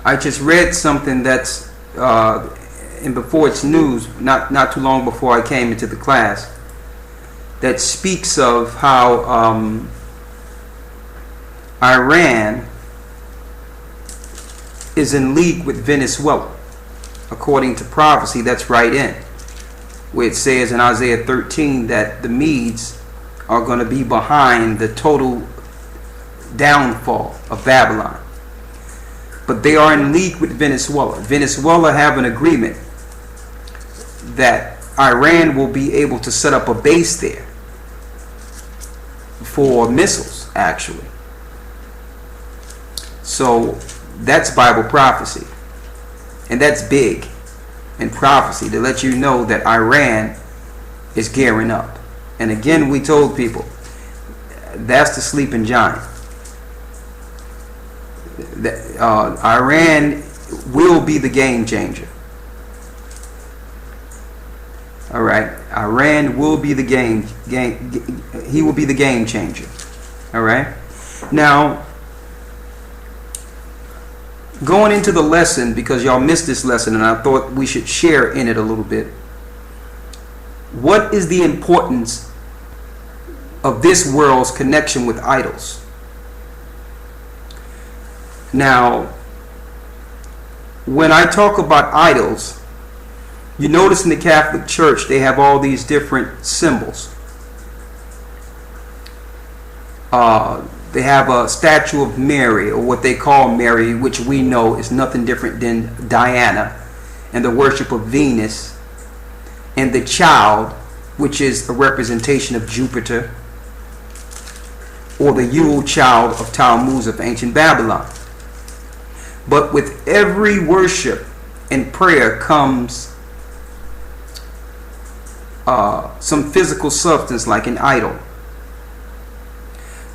I just read something that's and before it's news, not too long before I came into the class, that speaks of how Iran is in league with Venezuela, according to prophecy that's right in, where it says in Isaiah 13 that the Medes are going to be behind the total downfall of Babylon. But they are in league with Venezuela. Venezuela have an agreement that Iran will be able to set up a base there for missiles, actually. So that's Bible prophecy. And that's big in prophecy, to let you know that Iran is gearing up. And again, we told people, that's the sleeping giant. Iran will be the game changer. All right, Iran will be the he will be the game changer. All right. Now, going into the lesson, because y'all missed this lesson and I thought we should share in it a little bit. What is the importance of this world's connection with idols? Now, when I talk about idols, you notice in the Catholic Church they have all these different symbols. They have a statue of Mary, or what they call Mary, which we know is nothing different than Diana, and the worship of Venus, and the child, which is a representation of Jupiter, or the Yule child of Tammuz of ancient Babylon. But with every worship and prayer comes some physical substance, like an idol.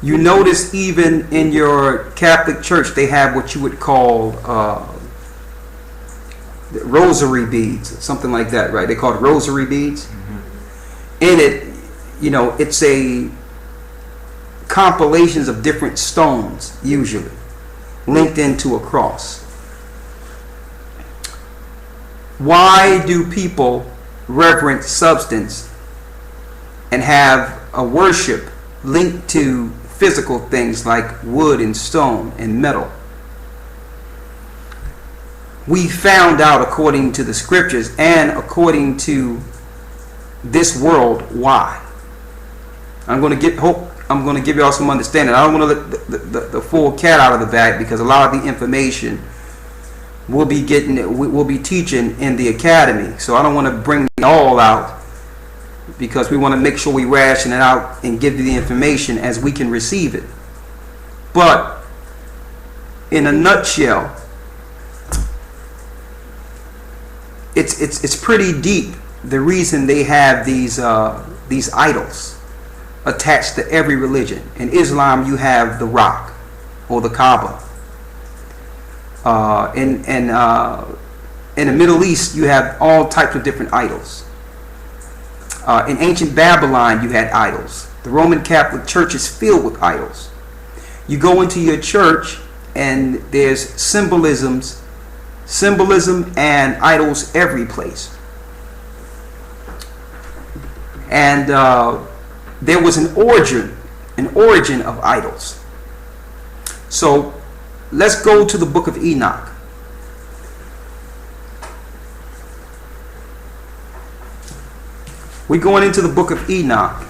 You notice even in your Catholic Church they have what you would call rosary beads, something like that, right? They call it rosary beads. Mm-hmm. In it, you know, it's a compilations of different stones, usually linked into a cross. Why do people reverence substance and have a worship linked to physical things like wood and stone and metal? We found out, according to the scriptures and according to this world, why. I'm going to give y'all some understanding. I don't want to let the full cat out of the bag, because a lot of the information we'll be teaching in the academy. So I don't want to bring it all out, because we want to make sure we ration it out and give you the information as we can receive it. But in a nutshell, it's pretty deep, the reason they have these idols attached to every religion. In Islam, you have the rock, or the Kaaba. In the Middle East, you have all types of different idols. In ancient Babylon, you had idols. The Roman Catholic Church is filled with idols. You go into your church and there's symbolism and idols every place. And there was an origin of idols. So let's go to the book of Enoch. We're going into the book of Enoch.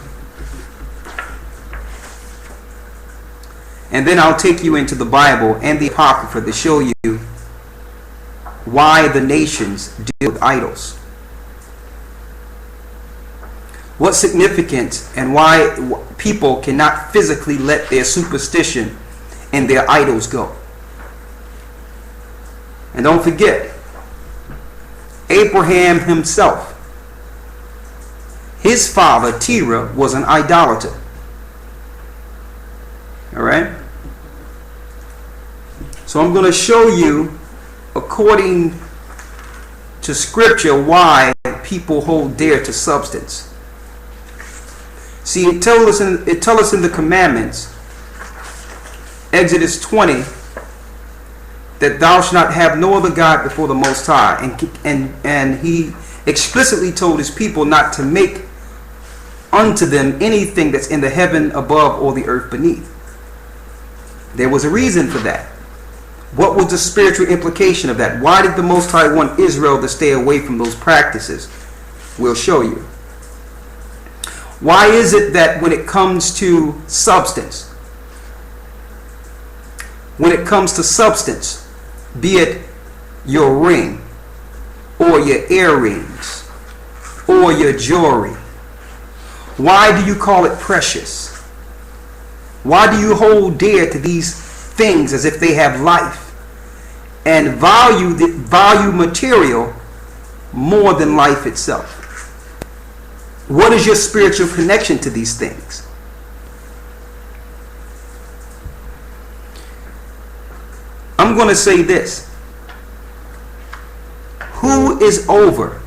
And then I'll take you into the Bible and the Apocrypha to show you why the nations deal with idols. What's significant, and why people cannot physically let their superstition and their idols go. And don't forget, Abraham himself, his father Terah was an idolater. All right? So I'm going to show you, according to scripture, why people hold dear to substance. See, it tells us in the commandments, Exodus 20 that thou shalt not have no other God before the Most High. And he explicitly told his people not to make unto them anything that's in the heaven above or the earth beneath. There was a reason for that. What was the spiritual implication of that? Why did the Most High want Israel to stay away from those practices? We'll show you. Why is it that when it comes to substance, be it your ring or your earrings or your jewelry, why do you call it precious? Why do you hold dear to these things as if they have life and value material more than life itself? What is your spiritual connection to these things? I'm going to say this. Who is over?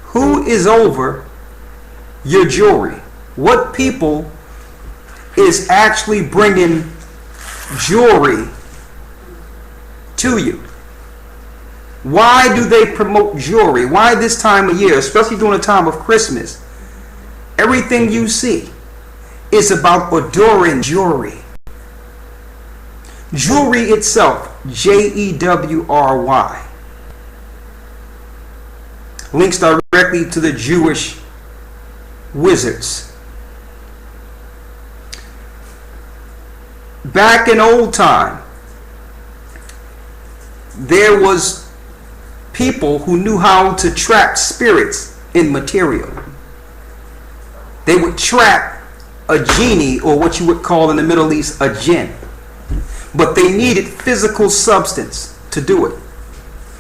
Who is over your jewelry? What people is actually bringing jewelry to you? Why do they promote jewelry? Why this time of year, especially during the time of Christmas? Everything you see is about adoring jewelry. Jewelry itself, Jewry, links directly to the Jewish wizards. Back in old time, there was people who knew how to trap spirits in material. They would trap a genie, or what you would call in the Middle East a jinn. But they needed physical substance to do it.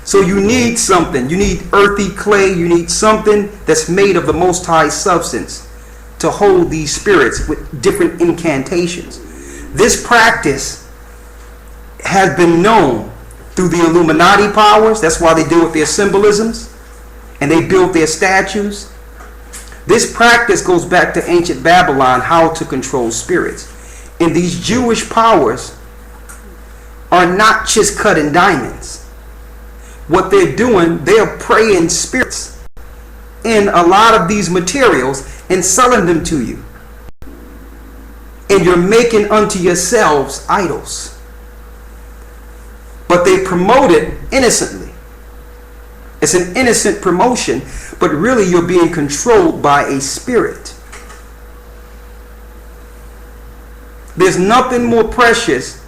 So you need something. You need earthy clay. You need something that's made of the Most High substance to hold these spirits with different incantations. This practice has been known through the Illuminati powers. That's why they deal with their symbolisms and they build their statues. This practice goes back to ancient Babylon, how to control spirits. And these Jewish powers are not just cutting diamonds. What they're doing, they're praying spirits in a lot of these materials and selling them to you. And you're making unto yourselves idols. But they promote it innocently. It's an innocent promotion, but really you're being controlled by a spirit. There's nothing more precious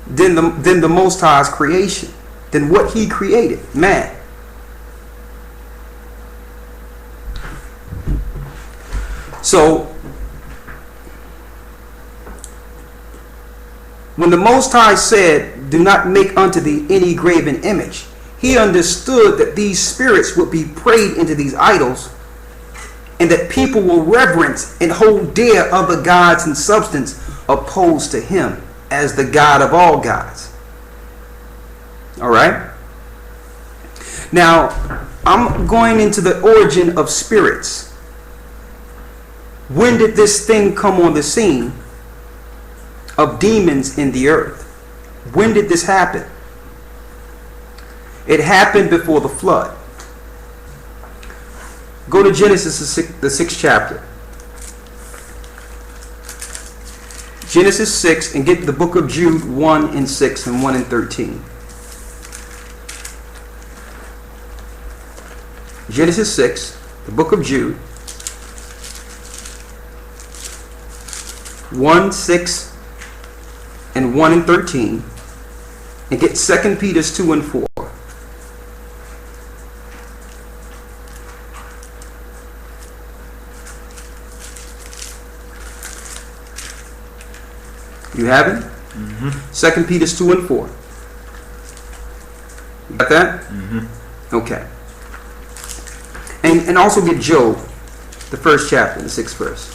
than the Most High's creation, than what He created, man. So, when the Most High said, "Do not make unto thee any graven image," He understood that these spirits would be prayed into these idols, and that people will reverence and hold dear other gods and substance opposed to Him as the God of all gods. All right? Now, I'm going into the origin of spirits. When did this thing come on the scene of demons in the earth? When did this happen? It happened before the flood. Go to Genesis, the 6th chapter. Genesis 6, and get the book of Jude 1 and 6 and 1 and 13. Genesis 6, the book of Jude 1, 6 and 1 and 13, and get 2 Peter 2 and 4. You have it? Mm-hmm. 2 Peter 2 and 4. You got that? Mm-hmm. Okay. And also get Job, the 1st chapter, the 6th verse.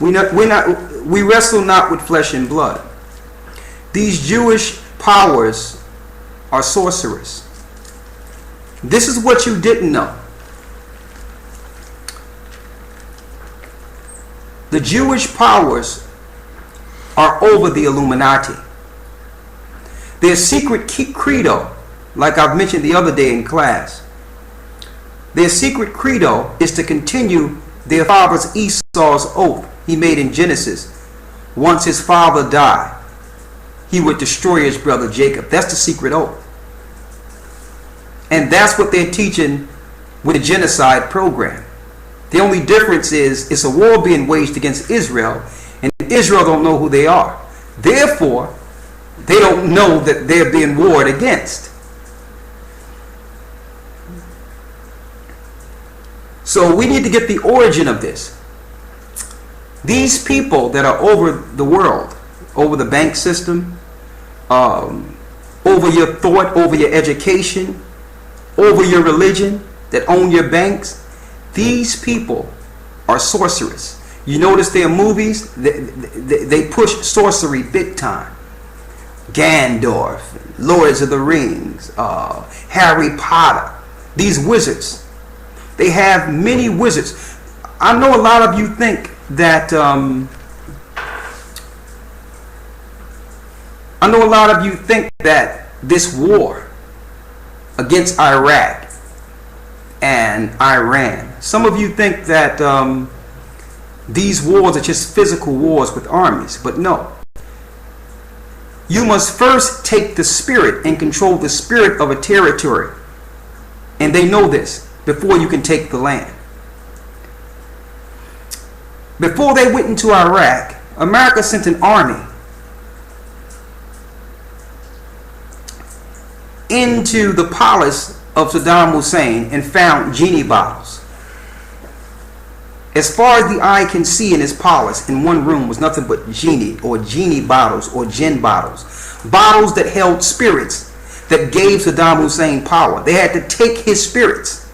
We wrestle not with flesh and blood. These Jewish powers are sorcerers. This is what you didn't know. The Jewish powers are over the Illuminati. Their secret credo, like I've mentioned the other day in class, their secret credo is to continue their father's Esau's oath he made in Genesis. Once his father died, he would destroy his brother Jacob. That's the secret oath. And that's what they're teaching with the genocide program. The only difference is it's a war being waged against Israel, and Israel don't know who they are. Therefore, they don't know that they're being warred against. So we need to get the origin of this. These people that are over the world, over the bank system, over your thought, over your education, over your religion, that own your banks, these people are sorcerers. You notice their movies, they push sorcery big time. Gandalf, Lords of the Rings, Harry Potter, these wizards. They have many wizards. I know a lot of you think that this war against Iraq and Iran, some of you think that these wars are just physical wars with armies, but no. You must first take the spirit and control the spirit of a territory. And they know this before you can take the land. Before they went into Iraq, America sent an army into the palace of Saddam Hussein and found genie bottles. As far as the eye can see in his palace, in one room was nothing but genie bottles or jinn bottles. Bottles that held spirits that gave Saddam Hussein power. They had to take his spirits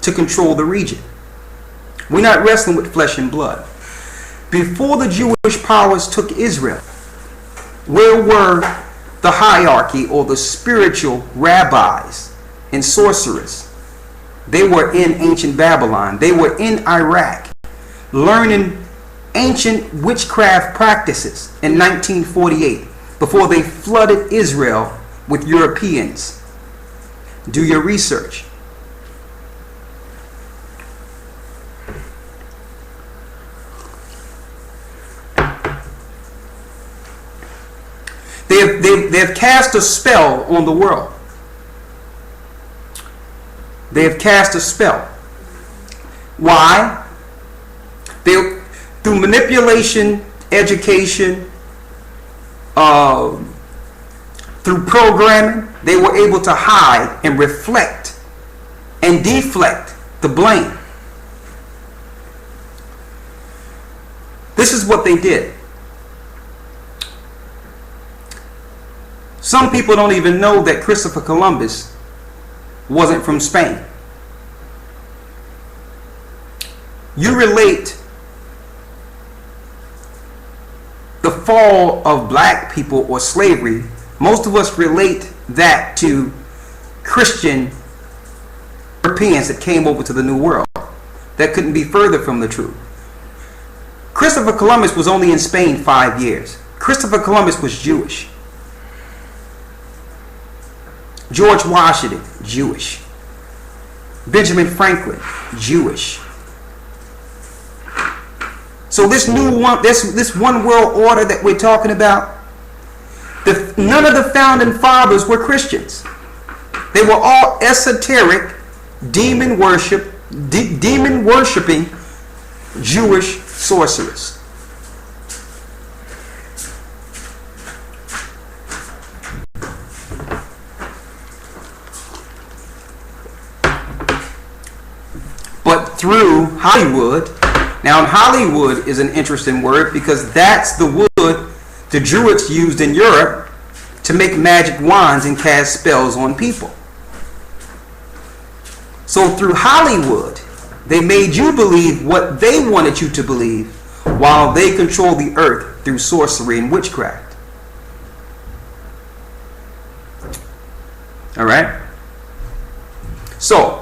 to control the region. We're not wrestling with flesh and blood. Before the Jewish powers took Israel, where were the hierarchy or the spiritual rabbis and sorcerers? They were in ancient Babylon. They were in Iraq, learning ancient witchcraft practices in 1948 before they flooded Israel with Europeans. Do your research. They have cast a spell on the world. They have cast a spell. Why? Through manipulation, education, through programming, they were able to hide and reflect and deflect the blame. This is what they did. Some people don't even know that Christopher Columbus wasn't from Spain. You relate the fall of black people or slavery, most of us relate that to Christian Europeans that came over to the New World. That couldn't be further from the truth. Christopher Columbus was only in Spain 5 years. Christopher Columbus was Jewish. George Washington, Jewish. Benjamin Franklin, Jewish. So this one world order that we're talking about, none of the founding fathers were Christians. They were all esoteric, demon worshiping Jewish sorcerers. But through Hollywood, now Hollywood is an interesting word because that's the wood the Druids used in Europe to make magic wands and cast spells on people. So through Hollywood, they made you believe what they wanted you to believe while they control the earth through sorcery and witchcraft. All right? So,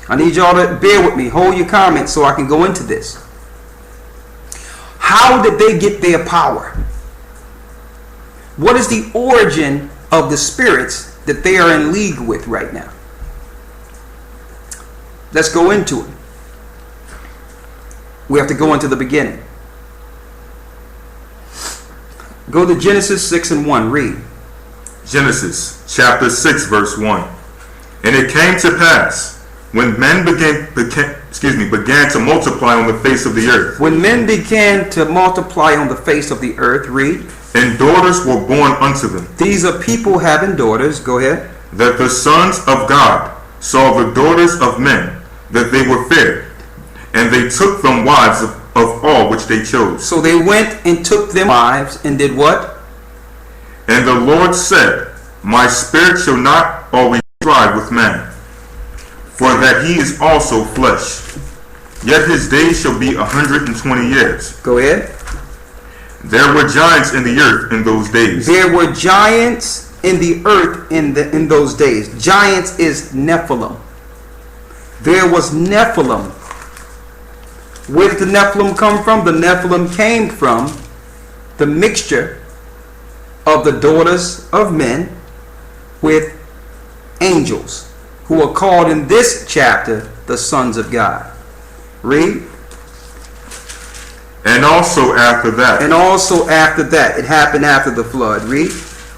I need y'all to bear with me. Hold your comments so I can go into this. How did they get their power? What is the origin of the spirits that they are in league with right now? Let's go into it. We have to go into the beginning. Go to Genesis 6 and 1. Read. Genesis chapter 6 verse 1. And it came to pass, when men began to multiply on the face of the earth. When men began to multiply on the face of the earth, read. And daughters were born unto them. These are people having daughters. Go ahead. That the sons of God saw the daughters of men, that they were fair, and they took them wives of all which they chose. So they went and took them wives and did what? And the Lord said, My spirit shall not always strive with man, for that he is also flesh. Yet his days shall be 120 years. Go ahead. There were giants in the earth in those days. There were giants in the earth in those days. Giants is Nephilim. There was Nephilim. Where did the Nephilim come from? The Nephilim came from the mixture of the daughters of men with angels, who are called in this chapter the sons of God. Read. And also after that. And also after that. It happened after the flood. Read.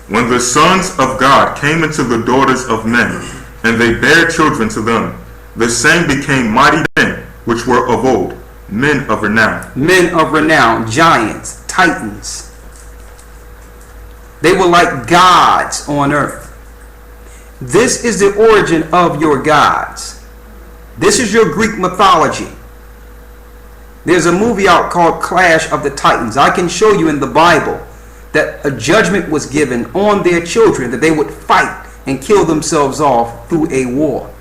When the sons of God came into the daughters of men, and they bare children to them, the same became mighty men, which were of old, men of renown. Men of renown, giants, titans. They were like gods on earth. This is the origin of your gods. This is your Greek mythology. There's a movie out called Clash of the Titans. I can show you in the Bible that a judgment was given on their children, that they would fight and kill themselves off through a war.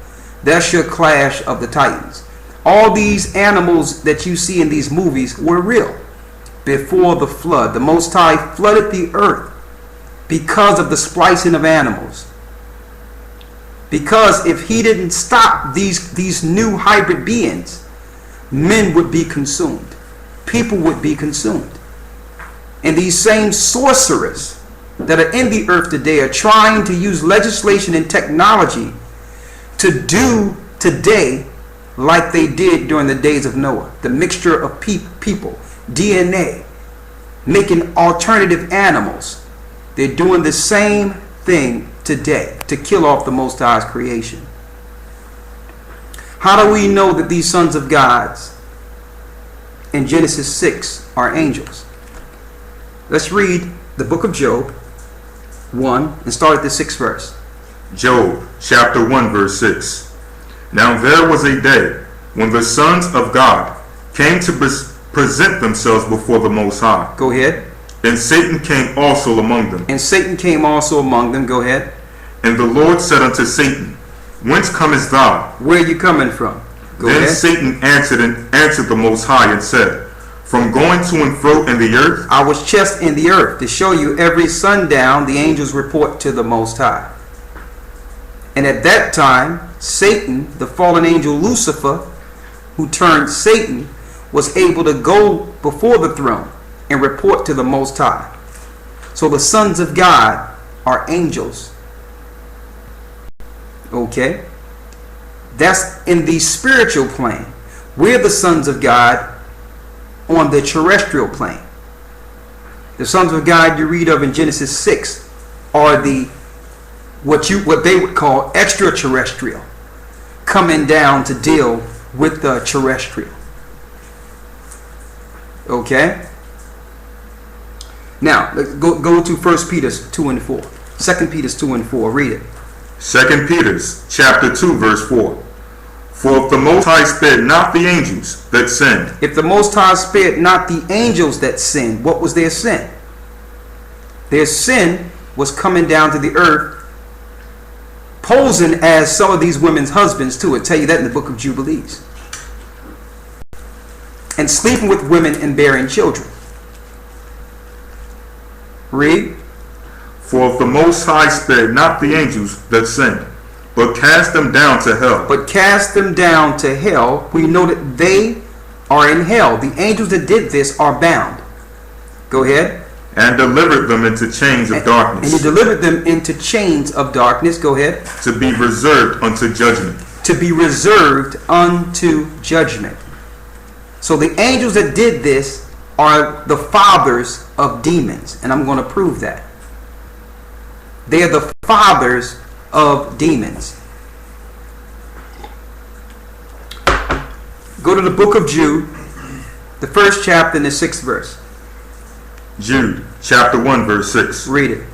That's your Clash of the Titans. All these animals that you see in these movies were real. Before the flood, the Most High flooded the earth because of the splicing of animals. Because if he didn't stop these new hybrid beings, men would be consumed. People would be consumed. And these same sorcerers that are in the earth today are trying to use legislation and technology to do today like they did during the days of Noah. The mixture of people, DNA, making alternative animals. They're doing the same thing today to kill off the Most High's creation. How do we know that these sons of gods in Genesis 6 are angels? Let's read the book of Job 1 and start at the 6th verse. Job chapter 1 verse 6. Now there was a day when the sons of God came to present themselves before the Most High. Go ahead. And Satan came also among them. And Satan came also among them. Go ahead. And the Lord said unto Satan, Whence comest thou? Where are you coming from? Go then ahead. Satan answered the Most High and said, From going to and fro in the earth? I was just in the earth to show you every sundown the angels report to the Most High. And at that time, Satan, the fallen angel Lucifer, who turned Satan, was able to go before the throne and report to the Most High. So the sons of God are angels. Okay? That's in the spiritual plane. We're the sons of God on the terrestrial plane. The sons of God you read of in Genesis 6 are the what they would call extraterrestrial, coming down to deal with the terrestrial. Okay? Now, let's go to 1 Peter 2 and 4. 2 Peter 2 and 4. Read it. 2 Peter chapter 2 verse 4. For if the Most High spared not the angels that sinned. If the Most High spared not the angels that sinned, what was their sin? Their sin was coming down to the earth, posing as some of these women's husbands too. I'll tell you that in the book of Jubilees. And sleeping with women and bearing children. Read. For if the Most High spared not the angels that sinned, but cast them down to hell. But cast them down to hell. We know that they are in hell. The angels that did this are bound. Go ahead. And delivered them into chains of darkness. And he delivered them into chains of darkness. Go ahead. To be reserved unto judgment. To be reserved unto judgment. So the angels that did this are the fathers of demons. And I'm going to prove that. They are the fathers of demons. Go to the book of Jude, the 1st chapter and the 6th verse. Jude, chapter 1, verse 6. Read it.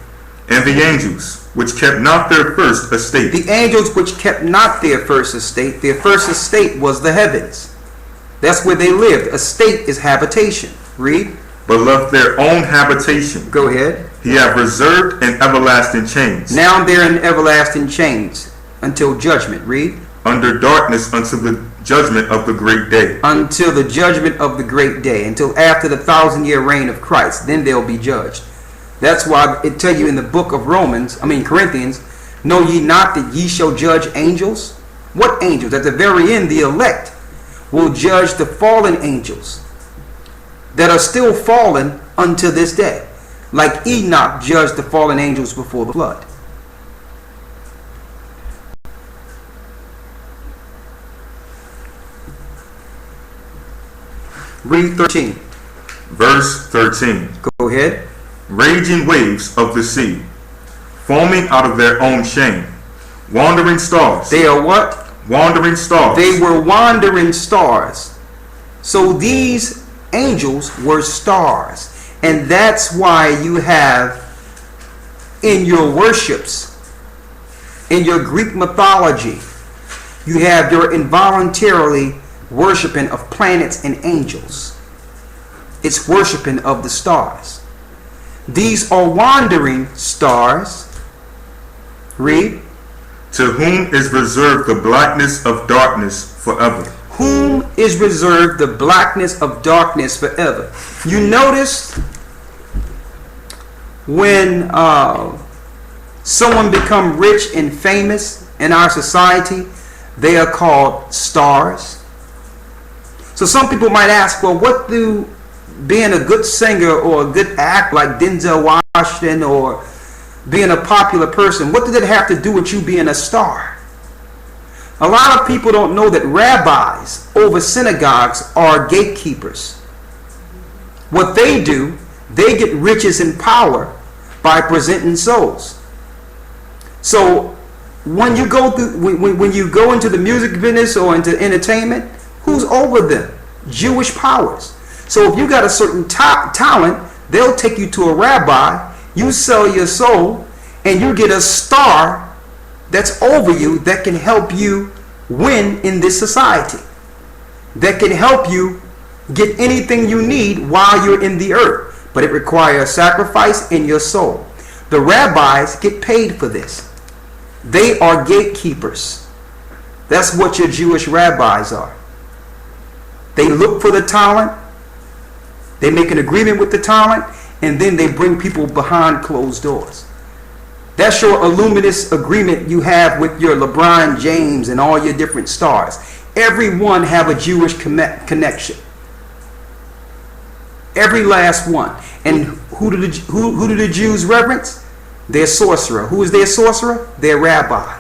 And the angels, which kept not their first estate. The angels which kept not their first estate was the heavens. That's where they lived. Estate is habitation. Read. But left their own habitation. Go ahead. He hath reserved in everlasting chains. Now they're in everlasting chains until judgment. Read. Under darkness until the judgment of the great day. Until the judgment of the great day. Until after the 1,000-year reign of Christ. Then they'll be judged. That's why it tell you in the book of Corinthians, know ye not that ye shall judge angels? What angels? At the very end, the elect will judge the fallen angels that are still fallen unto this day. Like Enoch judged the fallen angels before the flood. Read 13. Verse 13. Go ahead. Raging waves of the sea, foaming out of their own shame. Wandering stars. They are what? Wandering stars. They were wandering stars. So these angels were stars. And that's why you have in your worships, in your Greek mythology, you have your involuntarily worshiping of planets and angels. It's worshiping of the stars. These are wandering stars. Read. To whom is reserved the blackness of darkness forever. Whom is reserved the blackness of darkness forever. You notice when someone become rich and famous in our society, they are called stars. So some people might ask, well, what do being a good singer or a good act like Denzel Washington or being a popular person, what did it have to do with you being a star? A lot of people don't know that rabbis over synagogues are gatekeepers. What they do, they get riches and power by presenting souls. So when you go through, when you go into the music business or into entertainment, who's over them? Jewish powers. So if you got a certain talent, they'll take you to a rabbi, you sell your soul, and you get a star that's over you that can help you win in this society. That can help you get anything you need while you're in the earth. But it requires sacrifice in your soul. The rabbis get paid for this. They are gatekeepers. That's what your Jewish rabbis are. They look for the talent. They make an agreement with the talent, and then they bring people behind closed doors. That's your illuminist agreement you have with your LeBron James and all your different stars. Everyone have a Jewish connection. Every last one. And who do the Jews reverence? Their sorcerer. Who is their sorcerer? Their rabbi.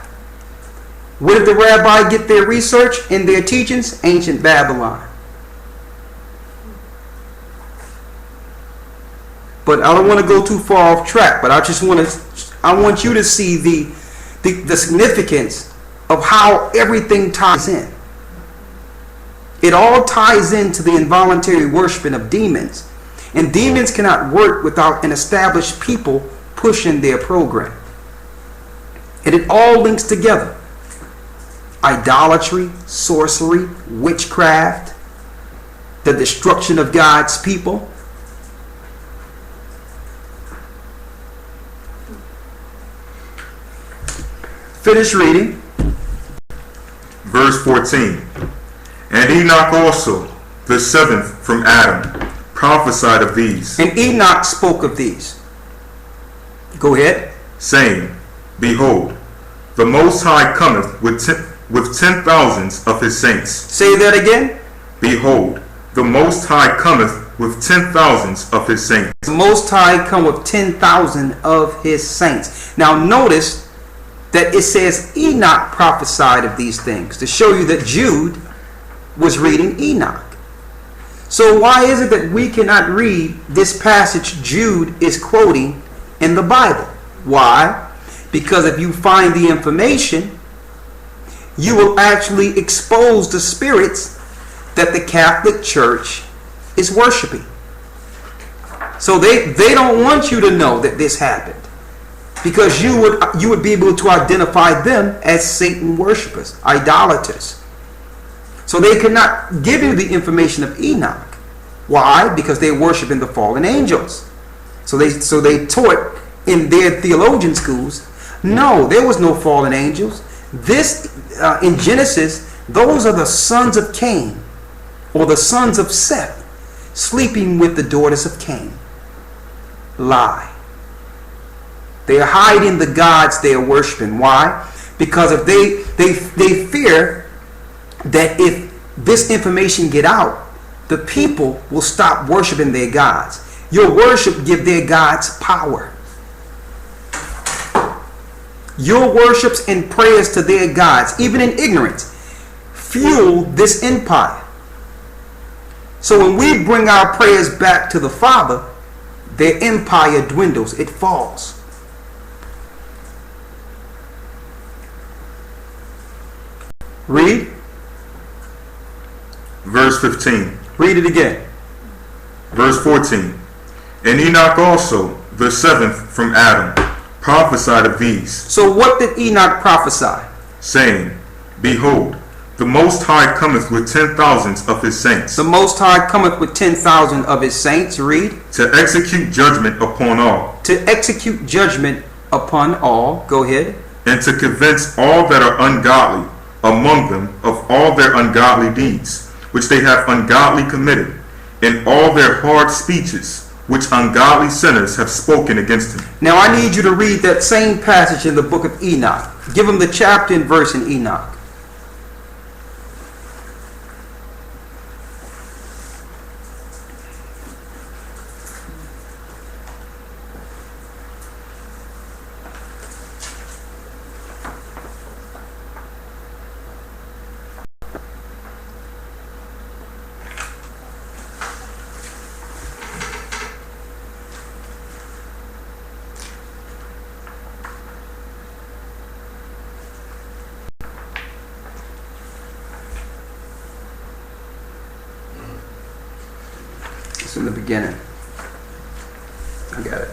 Where did the rabbi get their research and their teachings? Ancient Babylon. But I don't want to go too far off track. But I want you to see the significance of how everything ties in. It all ties into the involuntary worshiping of demons. And demons cannot work without an established people pushing their program. And it all links together. Idolatry, sorcery, witchcraft, the destruction of God's people. Finish reading. Verse 14. And Enoch also, the seventh from Adam, prophesied of these. And Enoch spoke of these. Go ahead. Saying, Behold, the Most High cometh with 10,000s of his saints. Say that again. Behold, the Most High cometh with 10,000s of his saints. The Most High come with 10,000 of his saints. Now notice that it says Enoch prophesied of these things to show you that Jude was reading Enoch. So why is it that we cannot read this passage Jude is quoting in the Bible? Why? Because if you find the information, you will actually expose the spirits that the Catholic Church is worshiping. So they don't want you to know that this happened, because you would be able to identify them as Satan worshipers, idolaters. So they could not give you the information of Enoch. Why? Because they worship in the fallen angels. So they taught in their theologian schools, no, there was no fallen angels. This in Genesis, those are the sons of Cain, or the sons of Seth, sleeping with the daughters of Cain. Lie. They are hiding the gods they are worshiping. Why? Because if they fear that if this information get out, the people will stop worshiping their gods. Your worship give their gods power. Your worships and prayers to their gods, even in ignorance, fuel this empire. So when we bring our prayers back to the Father, their empire dwindles, it falls. Read. Verse 15. Read it again. Verse 14. And Enoch also, the seventh from Adam, prophesied of these. So what did Enoch prophesy? Saying, Behold, the Most High cometh with 10,000s of his saints. The Most High cometh with 10,000 of his saints. Read. To execute judgment upon all. To execute judgment upon all. Go ahead. And to convince all that are ungodly among them of all their ungodly deeds, which they have ungodly committed, and all their hard speeches, which ungodly sinners have spoken against him. Now I need you to read that same passage in the book of Enoch. Give them the chapter and verse in Enoch. In the beginning. I got it.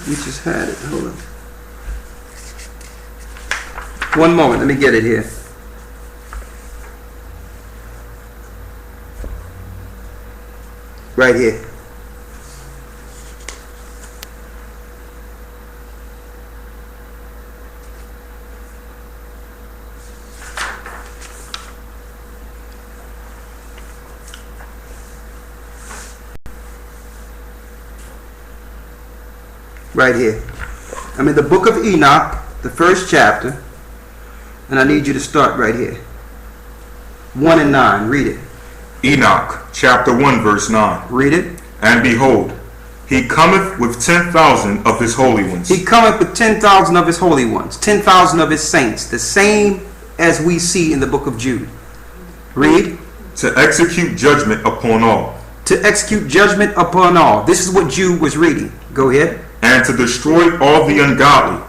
We just had it. Hold on. One moment. Let me get it here. Right here. Right here. I'm in the book of Enoch, the first chapter, and I need you to start right here. 1 and 9. Read it. Enoch, chapter 1, verse 9. Read it. And behold, he cometh with 10,000 of his holy ones. He cometh with 10,000 of his holy ones, 10,000 of his saints, the same as we see in the book of Jude. Read. To execute judgment upon all. To execute judgment upon all. This is what Jude was reading. Go ahead. And to destroy all the ungodly,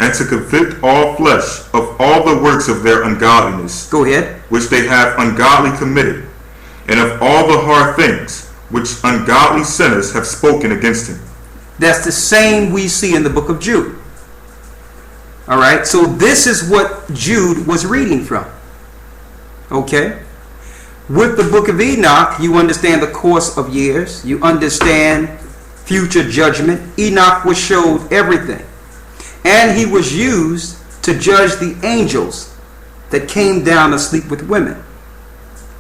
and to convict all flesh of all the works of their ungodliness. Go ahead. Which they have ungodly committed, and of all the hard things which ungodly sinners have spoken against him. That's the same we see in the book of Jude. All right, so this is what Jude was reading from. Okay? With the book of Enoch, you understand the course of years. You understand future judgment. Enoch was showed everything. And he was used to judge the angels that came down to sleep with women.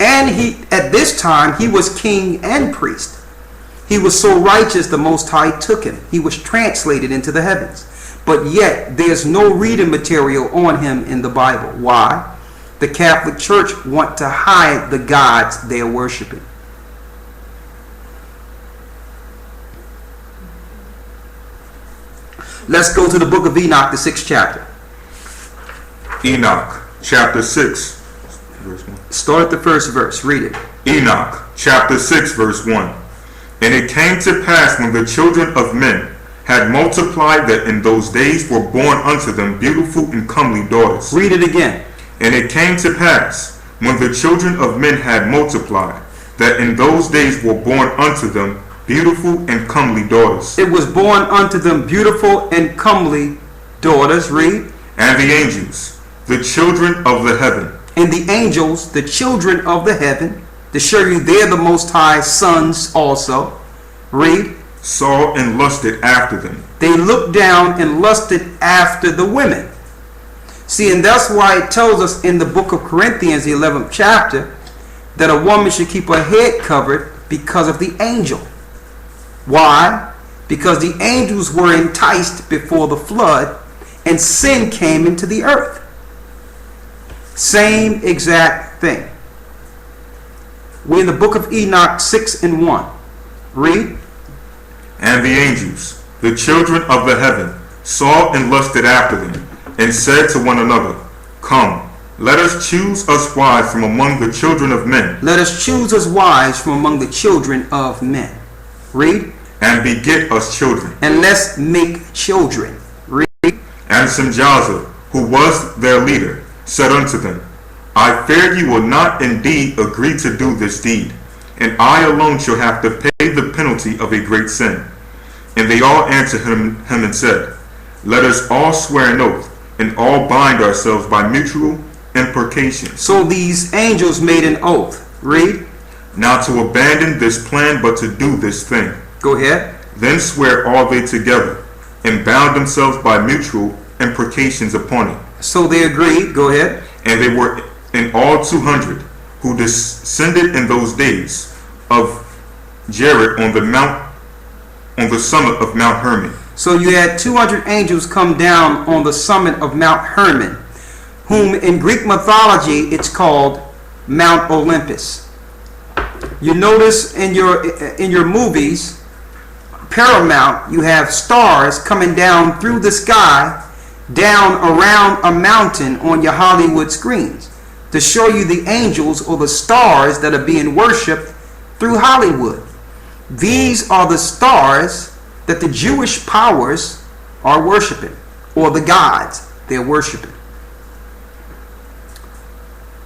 And at this time, he was king and priest. He was so righteous, the Most High took him. He was translated into the heavens. But yet, there's no reading material on him in the Bible. Why? The Catholic Church want to hide the gods they are worshiping. Let's go to the book of Enoch, the 6th chapter. Enoch, chapter 6, verse 1. Start at the first verse. Read it. Enoch, chapter 6, verse 1. And it came to pass when the children of men had multiplied that in those days were born unto them beautiful and comely daughters. Read it again. And it came to pass when the children of men had multiplied that in those days were born unto them beautiful and comely daughters. It was born unto them beautiful and comely daughters. Read. And the angels, the children of the heaven. And the angels, the children of the heaven, to show you they're the Most High sons also. Read. Saw and lusted after them. They looked down and lusted after the women. See, and that's why it tells us in the book of Corinthians, the 11th chapter, that a woman should keep her head covered because of the angel. Why? Because the angels were enticed before the flood and sin came into the earth. Same exact thing. We're in the book of Enoch 6 and 1. Read. And the angels, the children of the heaven, saw and lusted after them, and said to one another, Come, let us choose us wives from among the children of men. Let us choose us wives from among the children of men. Read. And beget us children. And let's make children. Read. And Simjaza, who was their leader, said unto them, I fear you will not indeed agree to do this deed, and I alone shall have to pay the penalty of a great sin. And they all answered him and said, Let us all swear an oath, and all bind ourselves by mutual imprecation. So these angels made an oath. Read. Not to abandon this plan, but to do this thing. Go ahead. Then swear all they together, and bound themselves by mutual imprecations upon it. So they agreed. Go ahead. And they were in all 200, who descended in those days of Jared on the summit of Mount Hermon. So you had 200 angels come down on the summit of Mount Hermon, whom in Greek mythology it's called Mount Olympus. You notice in your movies, Paramount, you have stars coming down through the sky, down around a mountain on your Hollywood screens to show you the angels or the stars that are being worshipped through Hollywood. These are the stars that the Jewish powers are worshiping, or the gods they're worshiping.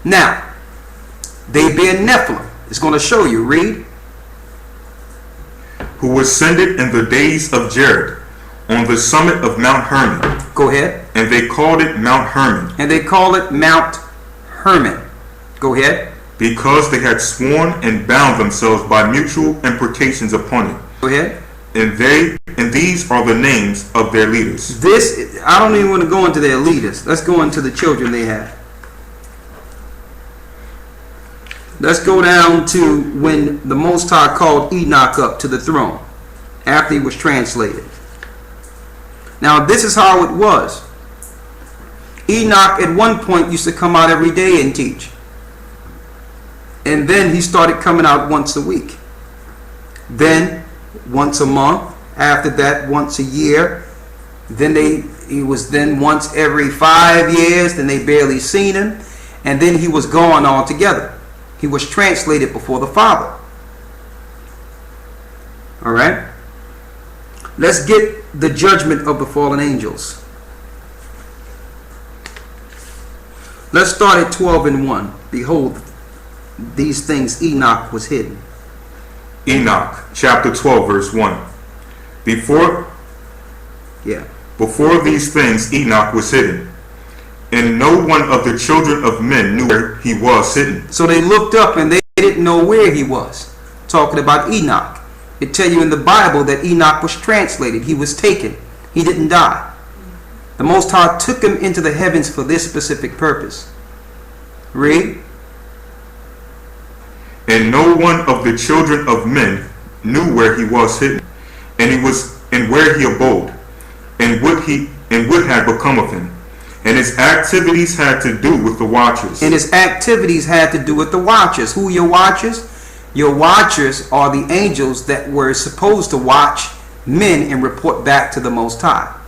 Now, they bear Nephilim. It's going to show you. Read. Who ascended in the days of Jared on the summit of Mount Hermon. Go ahead. And they called it Mount Hermon. And they call it Mount Hermon. Go ahead. Because they had sworn and bound themselves by mutual imprecations upon it. Go ahead. And these are the names of their leaders. I don't even want to go into their leaders. Let's go into the children they had. Let's go down to when the Most High called Enoch up to the throne after he was translated. Now this is how it was. Enoch at one point used to come out every day and teach. And then he started coming out once a week. Then once a month. After that, once a year. Then he was then once every 5 years. Then they barely seen him. And then he was gone altogether. He was translated before the Father. All right. Let's get the judgment of the fallen angels. Let's start at 12 and 1. Behold, these things Enoch was hidden. Enoch, chapter 12, verse 1. Before these things Enoch was hidden, And no one of the children of men knew where he was hidden. So they looked up and they didn't know where he was. Talking about Enoch. It tell you in the Bible that Enoch was translated. He was taken. He didn't die. The Most High took him into the heavens for this specific purpose. Read. And no one of the children of men knew where he was hidden, and where he abode, and what had become of him. And his activities had to do with the watchers. And his activities had to do with the watchers. Who are your watchers? Your watchers are the angels that were supposed to watch men and report back to the Most High.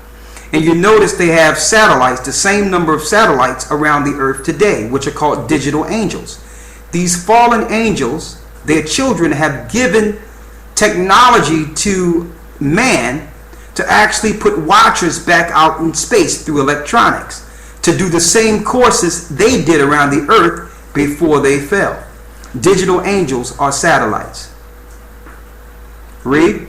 And you notice they have satellites, the same number of satellites around the earth today, which are called digital angels. These fallen angels, their children, have given technology to man to actually put watchers back out in space through electronics to do the same courses they did around the earth before they fell. Digital angels are satellites. Read.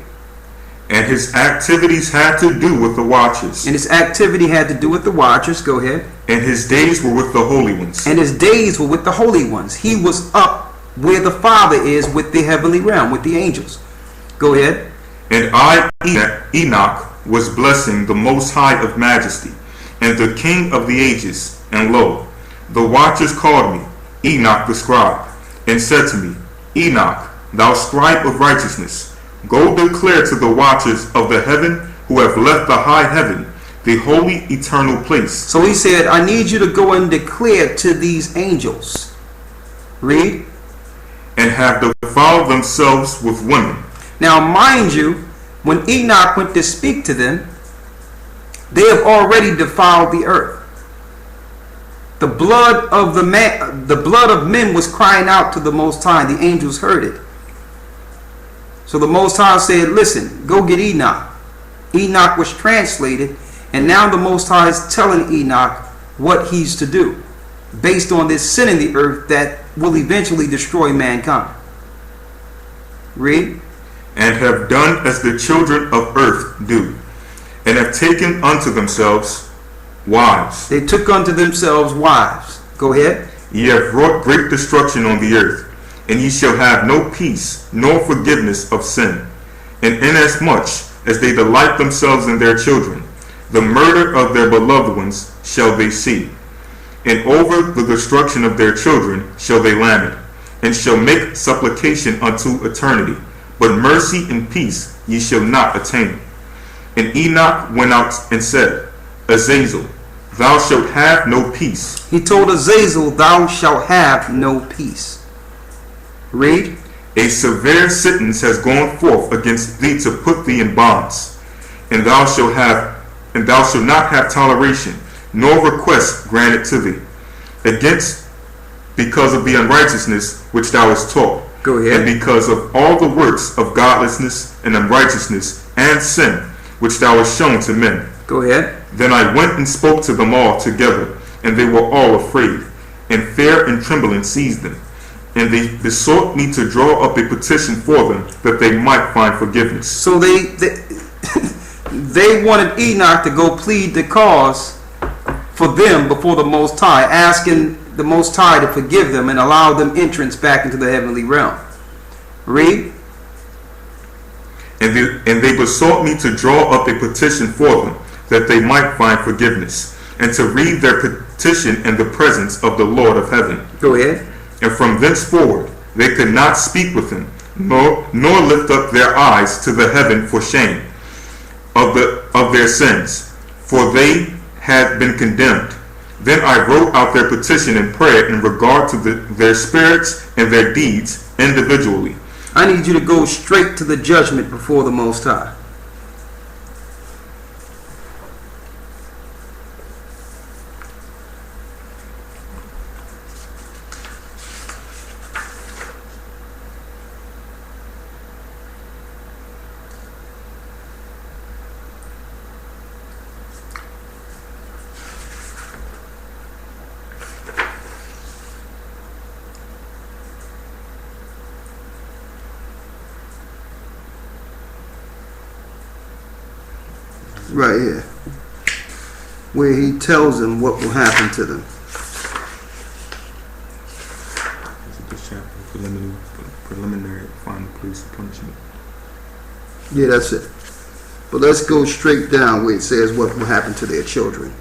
And his activities had to do with the watchers. And his activity had to do with the watchers. Go ahead. And his days were with the holy ones. And his days were with the holy ones. He was up where the Father is with the heavenly realm, with the angels. Go ahead. And I, Enoch, was blessing the Most High of Majesty, and the King of the ages. And lo, the watchers called me, Enoch the scribe, and said to me, Enoch, thou scribe of righteousness, go declare to the watchers of the heaven who have left the high heaven, the holy eternal place. So he said, I need you to go and declare to these angels. Read. And have defiled themselves with women. Now mind you, when Enoch went to speak to them, they have already defiled the earth. The blood of men was crying out to the Most High. The angels heard it. So the Most High said, listen, go get Enoch. Enoch was translated, and now the Most High is telling Enoch what he's to do based on this sin in the earth that will eventually destroy mankind. Read. And have done as the children of earth do, and have taken unto themselves wives. They took unto themselves wives. Go ahead. Ye have wrought great destruction on the earth, and ye shall have no peace, nor forgiveness of sin. And inasmuch as they delight themselves in their children, the murder of their beloved ones shall they see. And over the destruction of their children shall they lament, and shall make supplication unto eternity. But mercy and peace ye shall not attain. And Enoch went out and said, Azazel, thou shalt have no peace. He told Azazel, thou shalt have no peace. Read. A severe sentence has gone forth against thee to put thee in bonds, and thou shalt not have toleration, nor request granted to thee, against because of the unrighteousness which thou hast taught. Go ahead. And because of all the works of godlessness and unrighteousness and sin which thou hast shown to men. Go ahead. Then I went and spoke to them all together, and they were all afraid, and fear and trembling seized them. And they besought me to draw up a petition for them, that they might find forgiveness. So they wanted Enoch to go plead the cause for them before the Most High, asking the Most High to forgive them and allow them entrance back into the heavenly realm. Read. And they besought me to draw up a petition for them, that they might find forgiveness, and to read their petition in the presence of the Lord of heaven. Go ahead. And from thenceforward they could not speak with him, nor lift up their eyes to the heaven for shame of their sins, for they had been condemned. Then I wrote out their petition in prayer in regard to their spirits and their deeds individually. I need you to go straight to the judgment before the Most High. Right here. where he tells them what will happen to them. This chapter, preliminary final place of punishment. Yeah, that's it. But let's go straight down where it says what will happen to their children.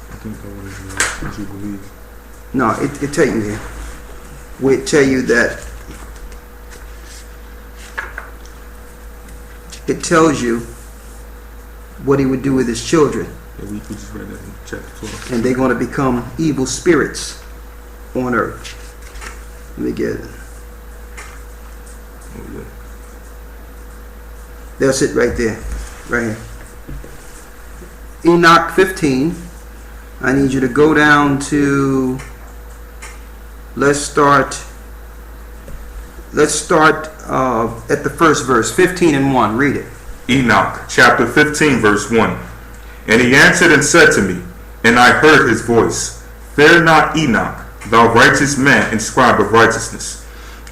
I think that was what you believe. No, it tell you here. Where it tell you that it tells you what he would do with his children. Yeah, we just read that in chapter 12. And they're going to become evil spirits on earth. Let me get it. Oh, yeah. That's it right there. Right here. Enoch 15. I need you to go down to, let's start at the first verse, 15 and 1. Read it. Enoch, chapter 15, verse 1. And he answered and said to me, and I heard his voice, Fear not, Enoch, thou righteous man and scribe of righteousness.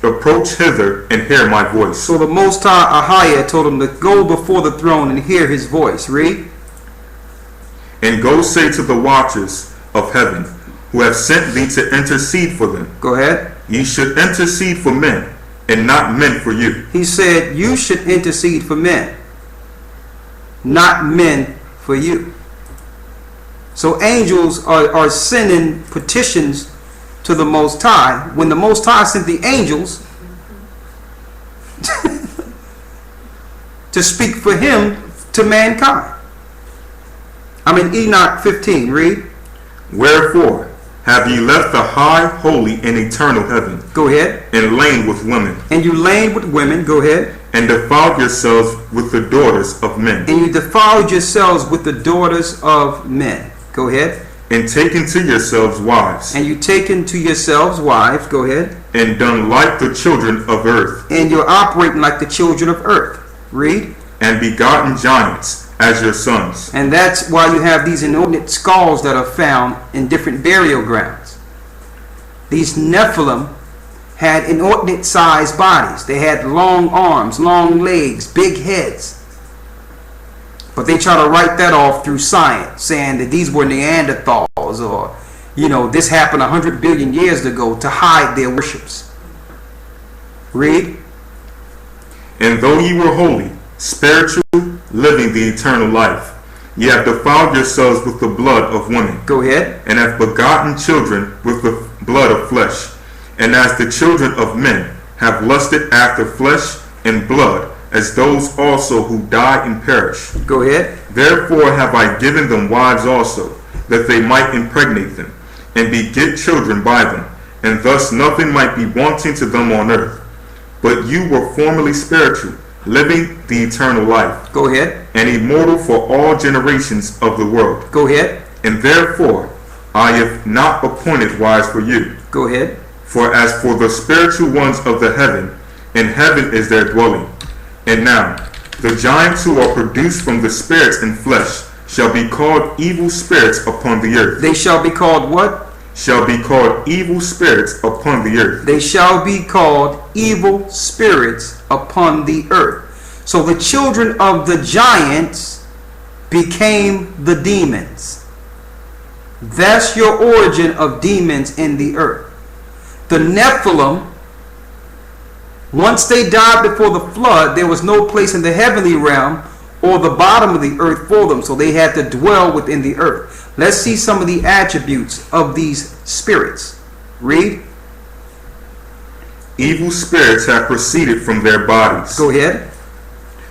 Approach hither and hear my voice. So the Most High, Ahiah, told him to go before the throne and hear his voice. Read. And go say to the watchers of heaven, who have sent thee to intercede for them. Go ahead. Ye should intercede for men, and not men for you. He said, you should intercede for men, not men for you. So angels are sending petitions to the Most High. When the Most High sent the angels to speak for him to mankind. Enoch 15, read. Wherefore have ye left the high, holy, and eternal heaven? Go ahead. And lain with women. And you lain with women. Go ahead. And defiled yourselves with the daughters of men. And you defiled yourselves with the daughters of men. Go ahead. And taken to yourselves wives. And you taken to yourselves wives. Go ahead. And done like the children of earth. And you're operating like the children of earth. Read. And begotten giants as your sons. And that's why you have these inordinate skulls that are found in different burial grounds. These Nephilim had inordinate sized bodies. They had long arms, long legs, big heads. But they try to write that off through science, saying that these were Neanderthals, or, this happened 100 billion years ago, to hide their worships. Read. And though ye were holy, spiritual, living the eternal life, ye have defiled yourselves with the blood of women. Go ahead. And have begotten children with the blood of flesh. And as the children of men have lusted after flesh and blood, as those also who die and perish. Go ahead. Therefore have I given them wives also, that they might impregnate them, and beget children by them, and thus nothing might be wanting to them on earth. But you were formerly spiritual, living the eternal life. Go ahead. And immortal for all generations of the world. Go ahead. And therefore I have not appointed wives for you. Go ahead. For as for the spiritual ones of the heaven, in heaven is their dwelling. And now the giants who are produced from the spirits and flesh shall be called evil spirits upon the earth. They shall be called what? Shall be called evil spirits upon the earth. They shall be called evil spirits upon the earth. So the children of the giants became the demons. That's your origin of demons in the earth. The Nephilim, once they died before the flood, there was no place in the heavenly realm or the bottom of the earth for them, so they had to dwell within the earth. Let's see some of the attributes of these spirits. Read. Evil spirits have proceeded from their bodies. Go ahead.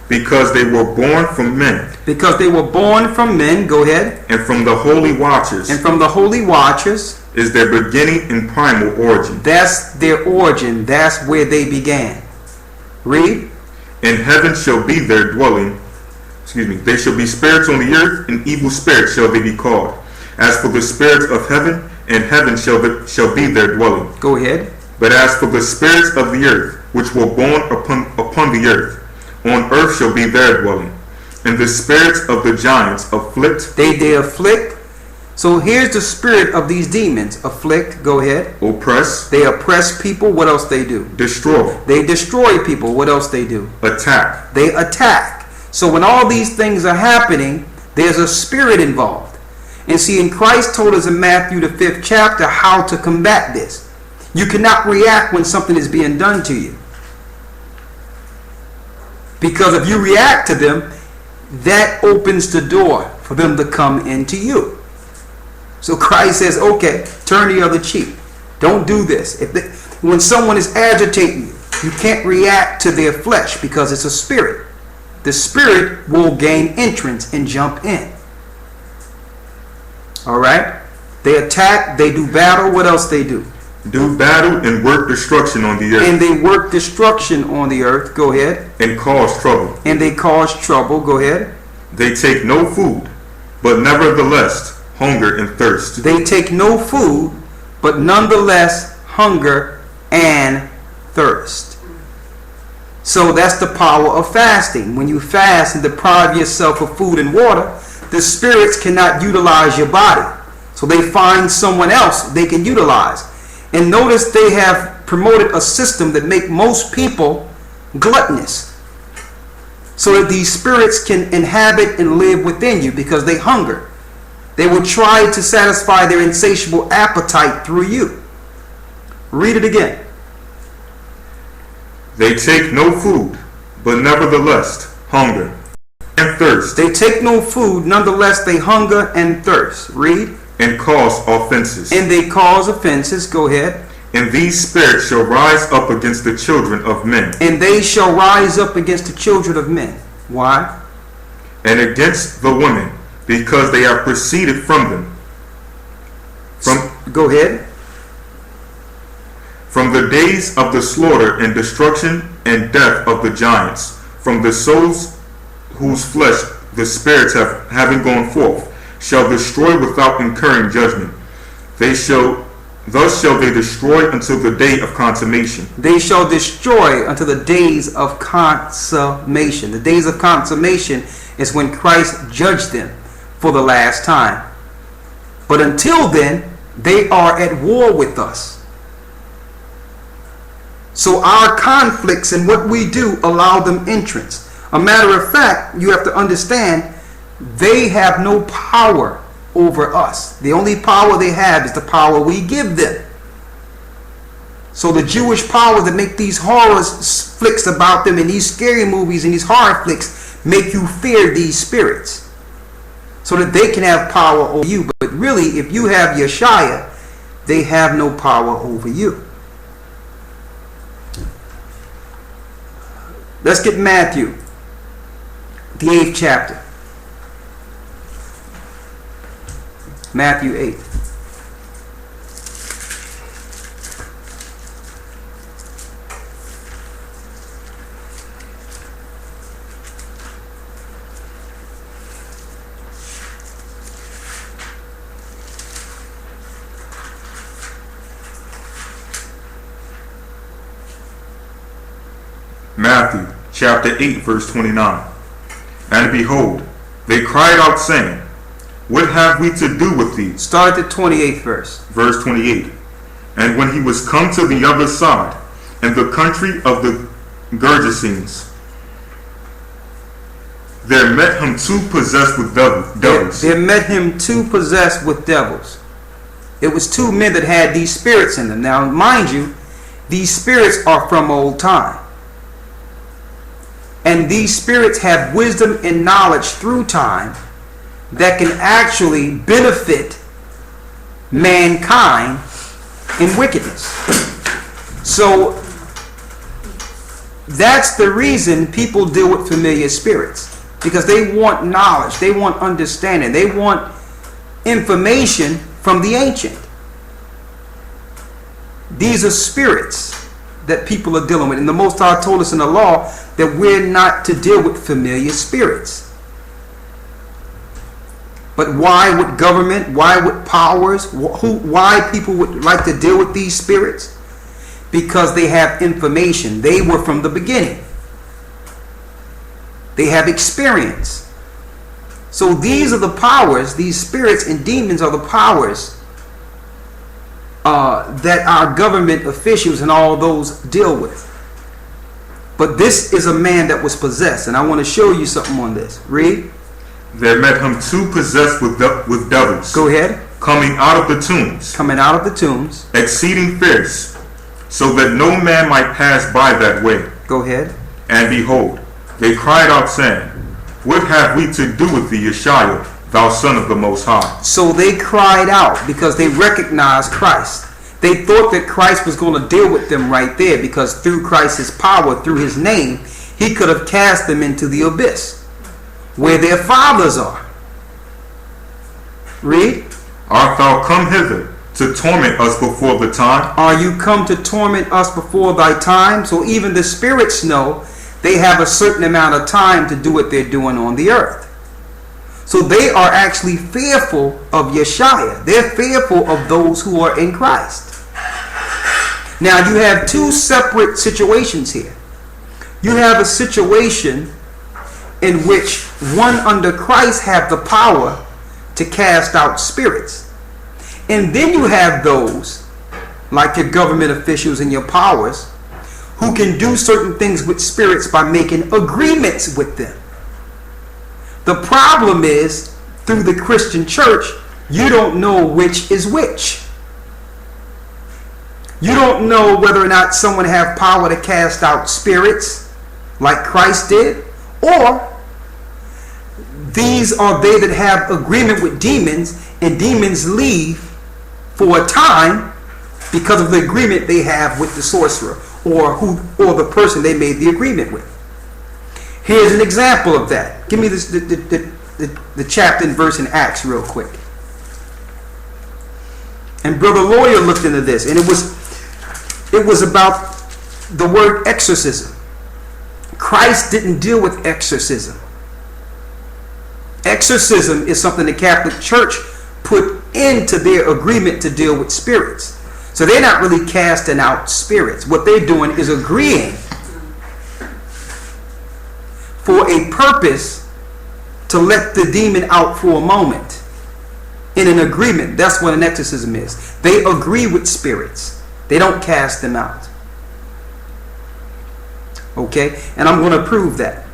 Because they were born from men. Because they were born from men. Go ahead. And from the holy watchers. And from the holy watchers. Is their beginning and primal origin. That's their origin. That's where they began. Read. And heaven shall be their dwelling. They shall be spirits on the earth, and evil spirits shall they be called. As for the spirits of heaven, in heaven shall be their dwelling. Go ahead. But as for the spirits of the earth, which were born upon the earth, on earth shall be their dwelling. And the spirits of the giants afflict. They afflict So here's the spirit of these demons. Afflict, go ahead. oppress, They oppress people. What else they do? destroy, They destroy people. What else they do? attack. They attack. So when all these things are happening, there's a spirit involved. And see, in Christ told us in Matthew the 5th chapter how to combat this. You cannot react when something is being done to you. Because if you react to them, that opens the door for them to come into you. So Christ says, okay, turn the other cheek. Don't do this. When someone is agitating you, you can't react to their flesh because it's a spirit. The spirit will gain entrance and jump in. All right? They attack, they do battle. What else they do? Do battle and work destruction on the earth. And they work destruction on the earth. Go ahead. And cause trouble. And they cause trouble. Go ahead. They take no food, but nevertheless hunger and thirst. They take no food, but nonetheless hunger and thirst. So that's the power of fasting. When you fast and deprive yourself of food and water, the spirits cannot utilize your body. So they find someone else they can utilize. And notice they have promoted a system that make most people gluttonous. So that these spirits can inhabit and live within you because they hunger. They will try to satisfy their insatiable appetite through you. Read it again. They take no food, but nevertheless hunger and thirst. They take no food, nonetheless they hunger and thirst. Read. And cause offenses. And they cause offenses. Go ahead. And these spirits shall rise up against the children of men. And they shall rise up against the children of men. Why? And against the women, because they have proceeded from them. Go ahead. From the days of the slaughter and destruction and death of the giants, from the souls whose flesh the spirits having gone forth, shall destroy without incurring judgment. Thus shall they destroy until the day of consummation. They shall destroy until the days of consummation. The days of consummation is when Christ judged them for the last time. But until then, they are at war with us. So our conflicts and what we do allow them entrance. A matter of fact, you have to understand, they have no power over us. The only power they have is the power we give them. So the Jewish powers that make these horror flicks about them and these scary movies and these horror flicks make you fear these spirits so that they can have power over you. But really, if you have Yeshua, they have no power over you. Let's get Matthew, the 8th chapter. Matthew 8. Matthew chapter 8 verse 29. And behold, they cried out saying, what have we to do with thee? Start at the 28th verse. Verse 28. And when he was come to the other side, in the country of the Gergesenes, there met him two possessed with devils. There met him two possessed with devils. It was two men that had these spirits in them. Now, mind you, these spirits are from old time. And these spirits have wisdom and knowledge through time that can actually benefit mankind in wickedness. So that's the reason people deal with familiar spirits, because they want knowledge, they want understanding, they want information from the ancient. These are spirits that people are dealing with, and the Most High told us in the law that we're not to deal with familiar spirits. But why would government, why would powers, why people would like to deal with these spirits? Because they have information. They were from the beginning. They have experience. So these are the powers, these spirits and demons are the powers that our government officials and all those deal with. But this is a man that was possessed, and I want to show you something on this. Read. There met him two possessed with devils. Go ahead. Coming out of the tombs. Coming out of the tombs. Exceeding fierce, so that no man might pass by that way. Go ahead. And behold, they cried out, saying, What have we to do with thee, Yeshua, thou Son of the Most High? So they cried out because they recognized Christ. They thought that Christ was going to deal with them right there, because through Christ's power, through his name, he could have cast them into the abyss where their fathers are. Read. Art thou come hither to torment us before the time? Are you come to torment us before thy time? So even the spirits know they have a certain amount of time to do what they're doing on the earth. So they are actually fearful of Yeshua. They're fearful of those who are in Christ. Now you have two separate situations here. You have a situation in which one under Christ have the power to cast out spirits. And then you have those, like your government officials and your powers, who can do certain things with spirits by making agreements with them. The problem is, through the Christian church, you don't know which is which. You don't know whether or not someone have power to cast out spirits like Christ did, or these are they that have agreement with demons, and demons leave for a time because of the agreement they have with the sorcerer or the person they made the agreement with. Here's an example of that. Give me this the chapter and verse in Acts real quick. And Brother Lawyer looked into this, and it was about the word exorcism. Christ didn't deal with exorcism. Exorcism is something the Catholic Church put into their agreement to deal with spirits. So they're not really casting out spirits. What they're doing is agreeing for a purpose to let the demon out for a moment. In an agreement, that's what an exorcism is. They agree with spirits. They don't cast them out. Okay? And I'm going to prove that.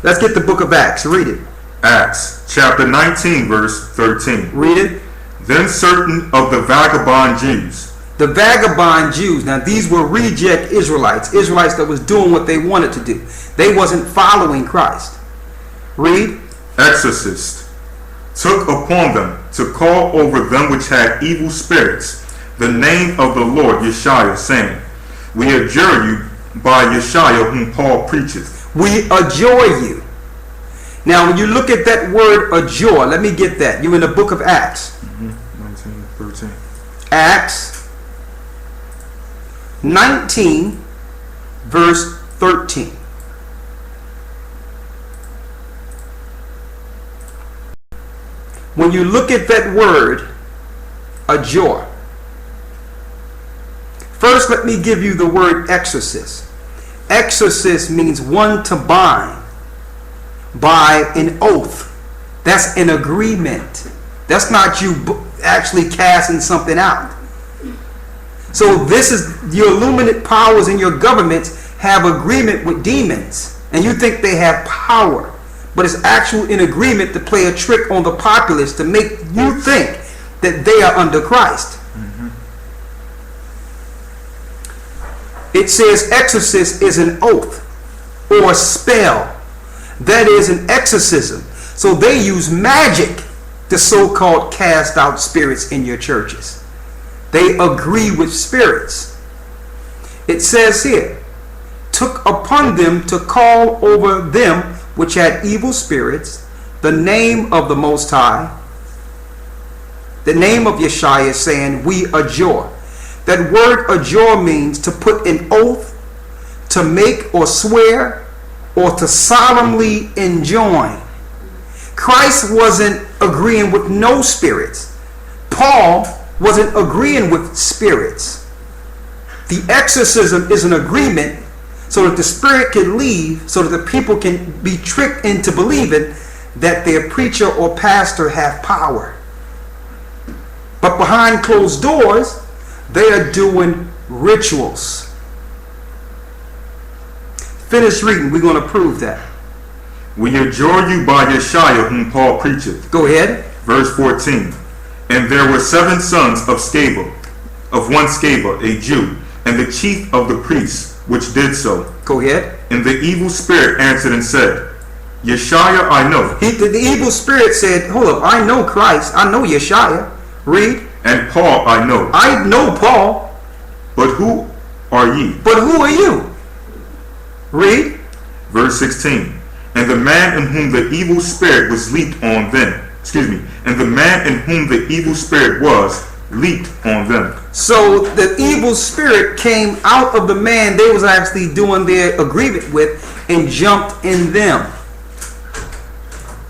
Let's get the book of Acts. Read it. Acts chapter 19 verse 13. Read it. Then certain of the vagabond Jews. The vagabond Jews. Now these were reject Israelites. Israelites that was doing what they wanted to do. They wasn't following Christ. Read. Exorcists took upon them to call over them which had evil spirits the name of the Lord Yeshua, saying, We adjure you by Yeshua whom Paul preacheth. We adjure you. Now when you look at that word adjure, let me get that. You're in the book of Acts. 19, 13. Acts 19 verse 13. When you look at that word adjure, first let me give you the word exorcist. Exorcist means one to bind by an oath. That's an agreement. That's not you actually casting something out. So this is your illuminate powers in your governments have agreement with demons, and you think they have power, but it's actually an agreement to play a trick on the populace to make you think that they are under Christ. It says exorcist is an oath or spell. That is an exorcism. So they use magic to so-called cast out spirits in your churches. They agree with spirits. It says here, took upon them to call over them which had evil spirits the name of the Most High. The name of Yeshua is saying, we adjure. That word adjure means to put an oath, to make or swear, or to solemnly enjoin. Christ wasn't agreeing with no spirits. Paul wasn't agreeing with spirits. The exorcism is an agreement so that the spirit can leave, so that the people can be tricked into believing that their preacher or pastor have power. But behind closed doors, they are doing rituals. Finish reading. We're going to prove that. We adjure you by Yeshua whom Paul preacheth. Go ahead. Verse 14. And there were 7 sons of Sceva, of one Sceva, a Jew, and the chief of the priests, which did so. Go ahead. And the evil spirit answered and said, Yeshua I know. The evil spirit said, hold up, I know Christ. I know Yeshua. Read. And Paul I know. I know Paul. But who are ye? But who are you? Read. Verse 16. And the man in whom the evil spirit was leaped on them. And the man in whom the evil spirit was leaped on them. So the evil spirit came out of the man they was actually doing their agreement with and jumped in them.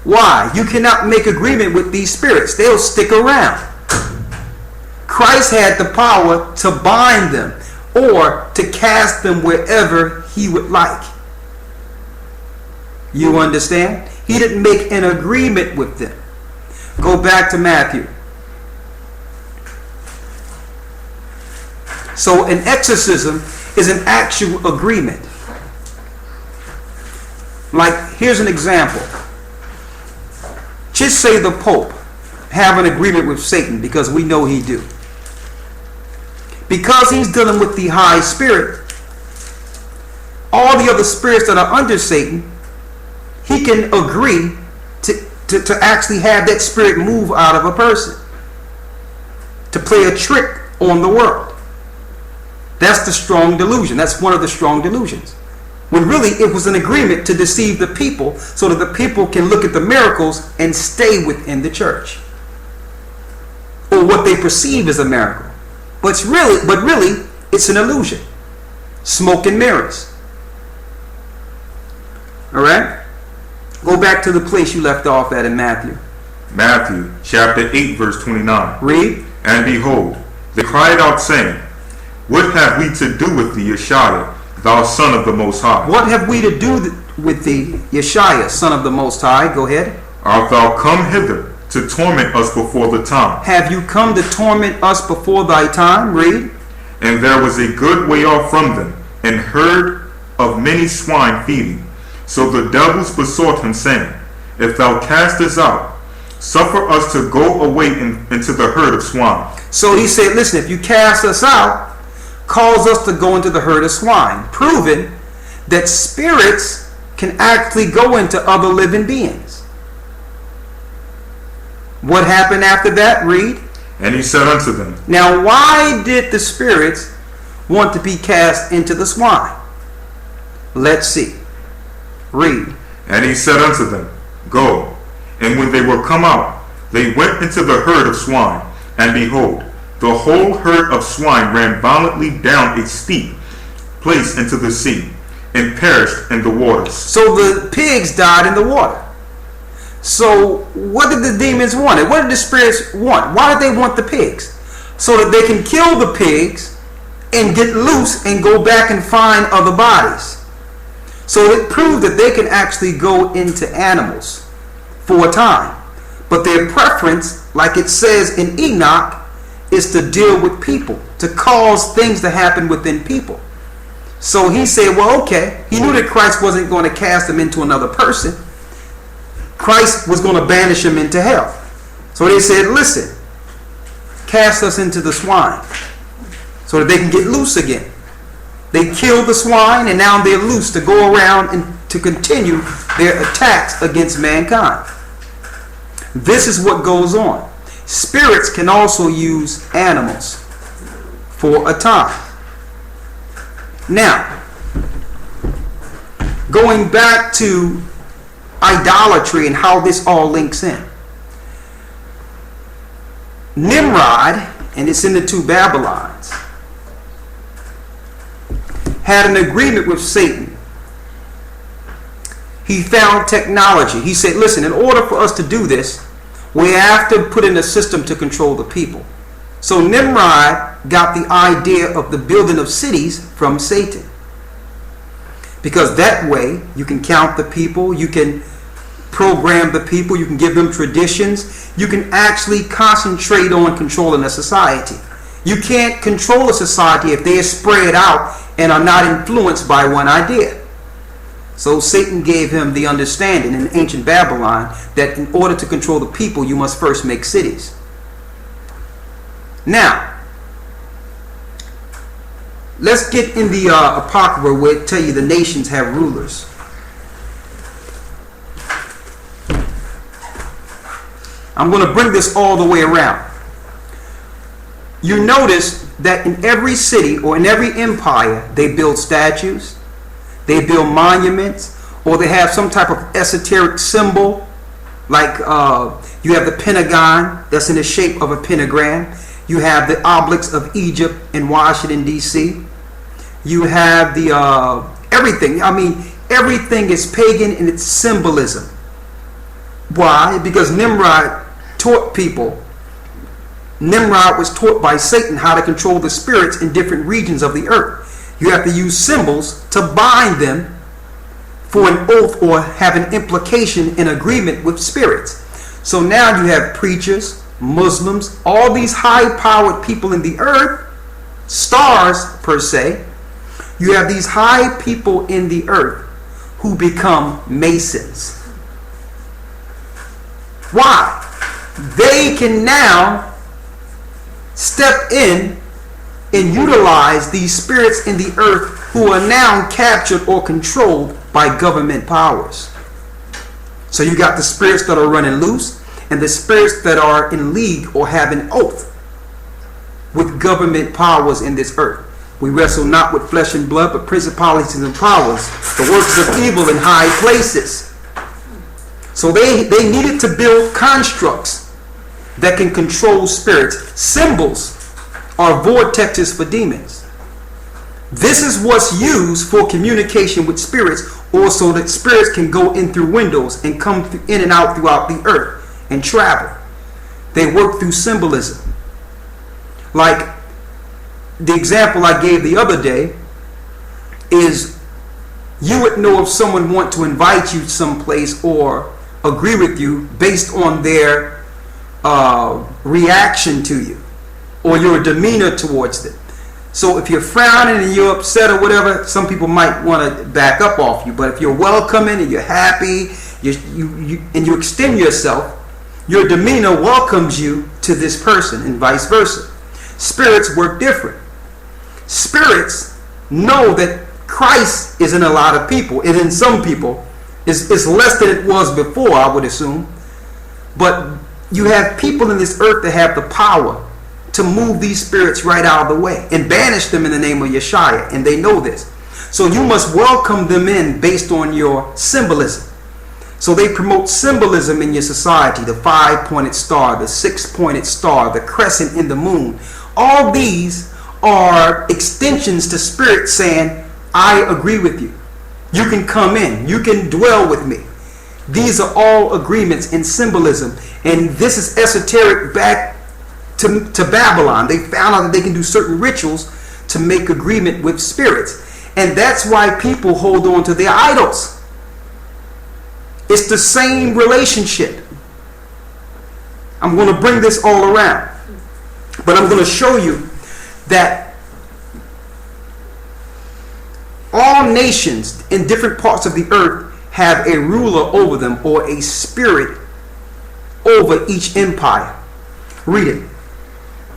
Why? You cannot make agreement with these spirits. They'll stick around. Christ had the power to bind them or to cast them wherever he would like. You understand? He didn't make an agreement with them. Go back to Matthew. So an exorcism is an actual agreement. Like, here's an example. Just say the Pope have an agreement with Satan, because we know he do. Because he's dealing with the high spirit, all the other spirits that are under Satan, he can agree to actually have that spirit move out of a person, to play a trick on the world. That's the strong delusion. That's one of the strong delusions. When really it was an agreement to deceive the people so that the people can look at the miracles and stay within the church, or what they perceive as a miracle. But really it's an illusion. Smoke and mirrors. All right? Go back to the place you left off at in Matthew. Matthew chapter 8 verse 29. Read. And behold, they cried out saying, What have we to do with thee, Yeshua, thou Son of the Most High? What have we to do with thee, Yeshua, Son of the Most High? Go ahead. Art thou come hither to torment us before the time? Have you come to torment us before thy time? Read. And there was a good way off from them, and herd of many swine feeding. So the devils besought him, saying, If thou cast us out, suffer us to go away into the herd of swine. So he said, listen, if you cast us out, cause us to go into the herd of swine, proving that spirits can actually go into other living beings. What happened after that? Read. And he said unto them. Now, why did the spirits want to be cast into the swine? Let's see. Read. And he said unto them, Go. And when they were come out, they went into the herd of swine. And behold, the whole herd of swine ran violently down a steep place into the sea, and perished in the waters. So the pigs died in the water. So what did the demons want? What did the spirits want? Why did they want the pigs? So that they can kill the pigs and get loose and go back and find other bodies. So it proved that they can actually go into animals for a time. But their preference, like it says in Enoch, is to deal with people, to cause things to happen within people. So he said, well, okay. He knew that Christ wasn't going to cast them into another person. Christ was going to banish them into hell. So they said, listen, cast us into the swine so that they can get loose again. They killed the swine, and now they're loose to go around and to continue their attacks against mankind. This is what goes on. Spirits can also use animals for a time. Now, going back to idolatry and how this all links in. Nimrod, and it's in the 2 Babylons, had an agreement with Satan. He found technology. He said, listen, in order for us to do this, we have to put in a system to control the people. So Nimrod got the idea of the building of cities from Satan. Because that way you can count the people, you can program the people. You can give them traditions. You can actually concentrate on controlling a society. You can't control a society if they are spread out and are not influenced by one idea. So Satan gave him the understanding in ancient Babylon that in order to control the people, you must first make cities. Now, let's get in the Apocrypha where it tell you the nations have rulers. I'm going to bring this all the way around. You notice that in every city or in every empire, they build statues, they build monuments, or they have some type of esoteric symbol. Like you have the Pentagon that's in the shape of a pentagram. You have the obelisks of Egypt in Washington, D.C. You have the everything. I mean, everything is pagan in its symbolism. Why? Because Nimrod taught people. Nimrod was taught by Satan how to control the spirits in different regions of the earth. You have to use symbols to bind them for an oath or have an implication in agreement with spirits. So now you have preachers, Muslims, all these high-powered people in the earth, stars per se. You have these high people in the earth who become Masons. Why? They can now step in and utilize these spirits in the earth who are now captured or controlled by government powers. So you got the spirits that are running loose and the spirits that are in league or have an oath with government powers in this earth. We wrestle not with flesh and blood, but principalities and powers, the works of evil in high places. So they needed to build constructs that can control spirits. Symbols are vortexes for demons. This is what's used for communication with spirits, or so that spirits can go in through windows and come in and out throughout the earth and travel. They work through symbolism. Like the example I gave the other day is, you would know if someone want to invite you someplace or agree with you based on their reaction to you or your demeanor towards them. So if you're frowning and you're upset or whatever, some people might want to back up off you. But if you're welcoming and you're happy, and you extend yourself, your demeanor welcomes you to this person and vice versa. Spirits work different. Spirits know that Christ is in a lot of people, and in some people it's less than it was before, I would assume. But you have people in this earth that have the power to move these spirits right out of the way and banish them in the name of Yeshua, and they know this. So you must welcome them in based on your symbolism. So they promote symbolism in your society: the 5-pointed star, the 6-pointed star, the crescent in the moon. All these are extensions to spirit saying, I agree with you. You can come in. You can dwell with me. These are all agreements in symbolism. And this is esoteric back to Babylon. They found out that they can do certain rituals to make agreement with spirits. And that's why people hold on to their idols. It's the same relationship. I'm going to bring this all around. But I'm going to show you that all nations in different parts of the earth have a ruler over them, or a spirit over each empire. Read it.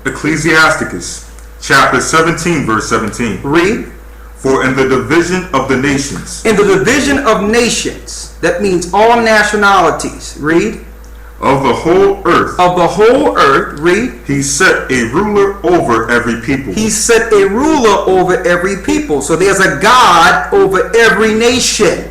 Ecclesiasticus chapter 17 verse 17. Read. For in the division of the nations. In the division of nations. That means all nationalities. Read. Of the whole earth. Of the whole earth. Read. He set a ruler over every people. He set a ruler over every people. So there's a God over every nation.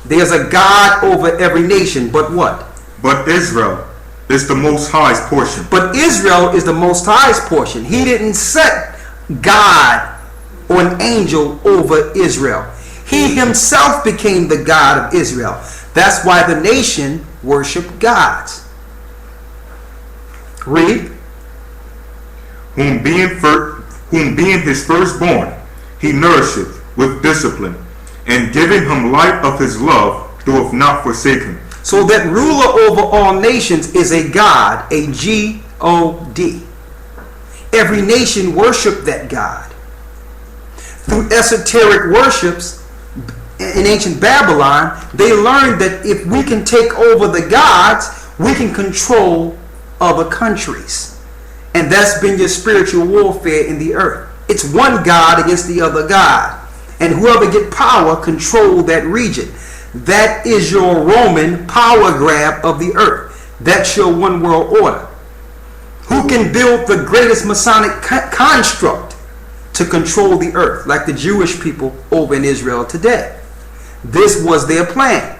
There's a God over every nation. But what? But Israel is the Most High's portion. But Israel is the Most High's portion. He didn't set God or an angel over Israel. He himself became the God of Israel. That's why the nation worshiped gods. Read. Whom being his firstborn, he nourisheth with discipline, and giving him light of his love who have not forsaken. So that ruler over all nations is a God, a G-O-D. Every nation worshiped that God. Through esoteric worships in ancient Babylon, they learned that if we can take over the gods, we can control other countries. And that's been your spiritual warfare in the earth. It's one God against the other God. And whoever get power control that region. That is your Roman power grab of the earth. That's your one world order. Who can build the greatest Masonic construct to control the earth, like the Jewish people over in Israel today? This was their plan.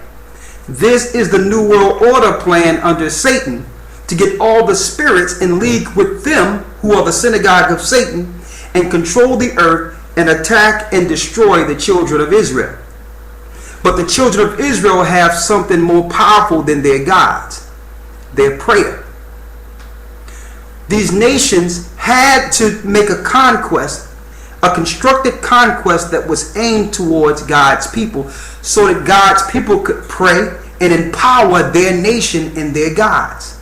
This is the New World Order plan under Satan, to get all the spirits in league with them who are the synagogue of Satan and control the earth and attack and destroy the children of Israel. But the children of Israel have something more powerful than their gods: their prayer. These nations had to make a conquest, a constructed conquest that was aimed towards God's people, so that God's people could pray and empower their nation and their gods.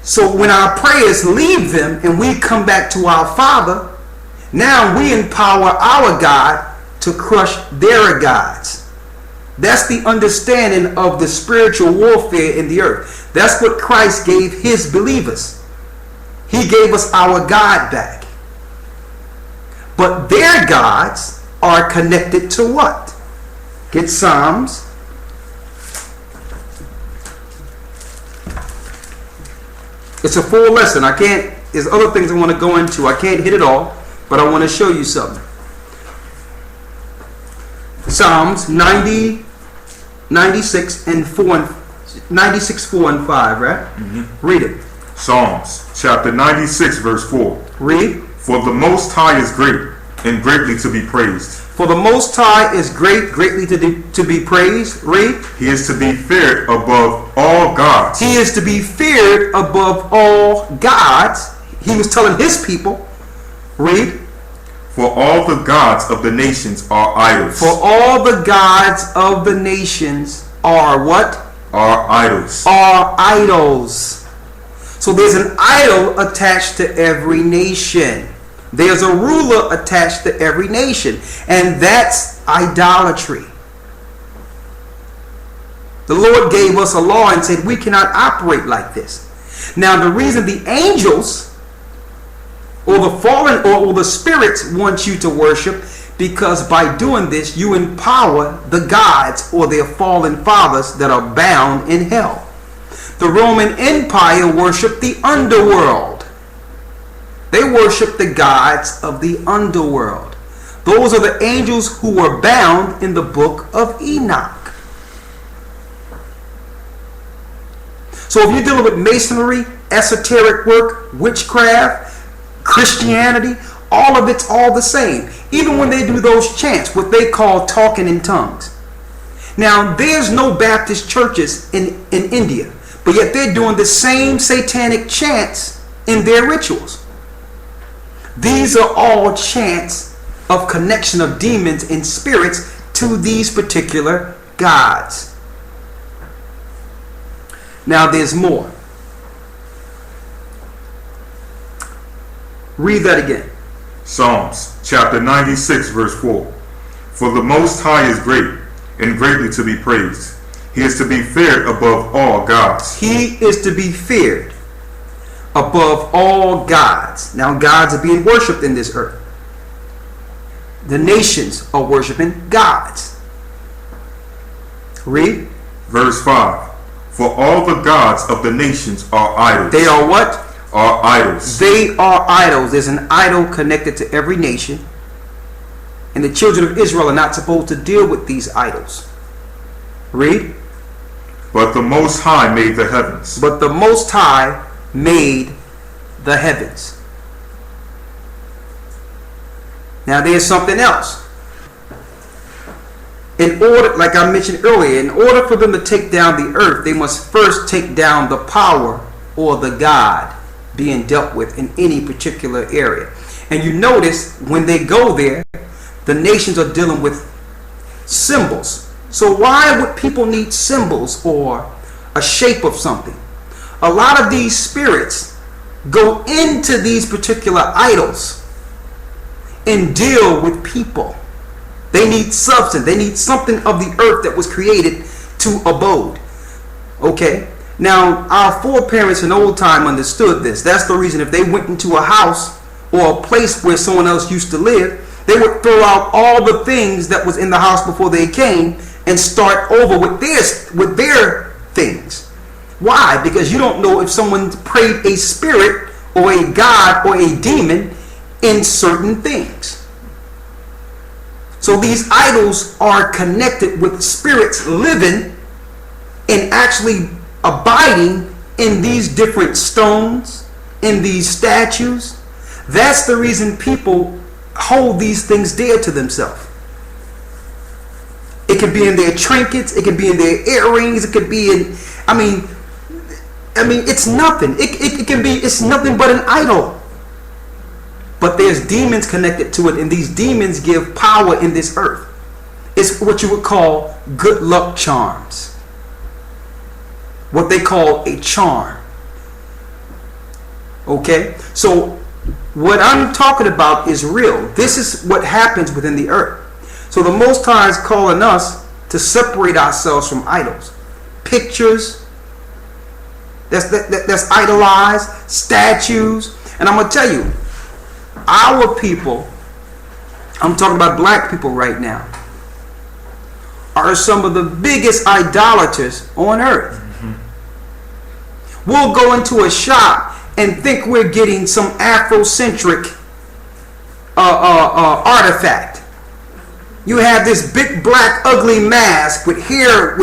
So when our prayers leave them and we come back to our Father, now we empower our God to crush their gods. That's the understanding of the spiritual warfare in the earth. That's what Christ gave his believers. He gave us our God back. But their gods are connected to what? Get Psalms. It's a full lesson. There's other things I want to go into. I can't hit it all, but I want to show you something. Psalms 90, 96, and 4 and 5, right? Mm-hmm. Read it. Psalms chapter 96, verse 4. Read. For the Most High is great, and greatly to be praised. For the Most High is great, greatly to be praised. Read. He is to be feared above all gods. He is to be feared above all gods. He was telling his people. Read. For all the gods of the nations are idols. For all the gods of the nations are what? Are idols. Are idols. So there's an idol attached to every nation. There's a ruler attached to every nation. And that's idolatry. The Lord gave us a law and said we cannot operate like this. Now the reason the angels or the fallen or the spirits want you to worship, because by doing this you empower the gods or their fallen fathers that are bound in hell. The Roman Empire worshiped the underworld. They worshiped the gods of the underworld. Those are the angels who were bound in the book of Enoch. So if you're dealing with masonry, esoteric work, witchcraft, Christianity, all of it's all the same. Even when they do those chants, what they call talking in tongues. Now, there's no Baptist churches in India, but yet they're doing the same satanic chants in their rituals. These are all chants of connection of demons and spirits to these particular gods. Now, there's more. Read that again. Psalms chapter 96, verse 4. For the Most High is great, and greatly to be praised. He is to be feared above all gods. He is to be feared above all gods. Now gods are being worshipped in this earth. The nations are worshiping gods. Read. Verse 5. For all the gods of the nations are idols. They are what? Are idols. They are idols. There's an idol connected to every nation. And the children of Israel are not supposed to deal with these idols. Read. But the Most High made the heavens. But the Most High made the heavens. Now there's something else. In order, like I mentioned earlier, in order for them to take down the earth, they must first take down the power or the God being dealt with in any particular area. And you notice when they go there, the nations are dealing with symbols, So why would people need symbols or a shape of something? A lot of these spirits go into these particular idols and deal with people. They need substance. They need something of the earth that was created to abode. Okay? Now, our foreparents in old time understood this. That's the reason if they went into a house or a place where someone else used to live, they would throw out all the things that was in the house before they came and start over with their things. Why? Because you don't know if someone prayed a spirit or a god or a demon in certain things. So these idols are connected with spirits living and actually abiding in these different stones, in these statues. That's the reason people hold these things dear to themselves. It could be in their trinkets, it could be in their earrings, it could be in, I mean, it's nothing. It's nothing but an idol. But there's demons connected to it, and these demons give power in this earth. It's what you would call good luck charms. What they call a charm. Okay? So what I'm talking about is real. This is what happens within the earth. So the Most High is calling us to separate ourselves from idols. Pictures that's idolized, statues. And I'm going to tell you, our people, I'm talking about black people right now, are some of the biggest idolaters on earth. We'll go into a shop and think we're getting some Afrocentric artifact. You have this big black ugly mask with hair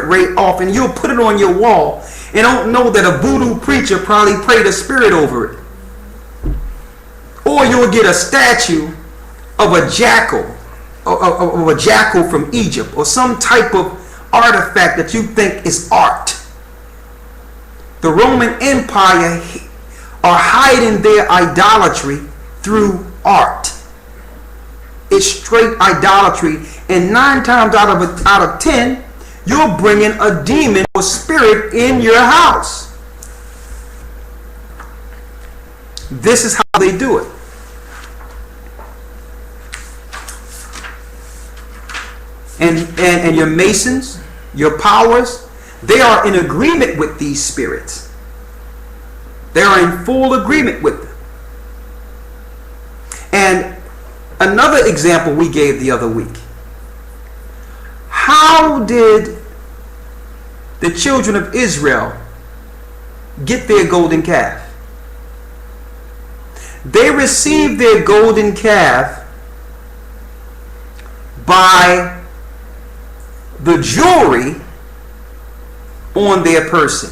right off, and you'll put it on your wall and don't know that a voodoo preacher probably prayed a spirit over it. Or you'll get a statue of a jackal, from Egypt, or some type of artifact that you think is art. The Roman Empire are hiding their idolatry through art. It's straight idolatry, and 9 times out of 10, you're bringing a demon or spirit in your house. This is how they do it. And your masons, your powers, they are in agreement with these spirits. They are in full agreement with them. And another example we gave the other week. How did the children of Israel get their golden calf? They received their golden calf by the jewelry on their person.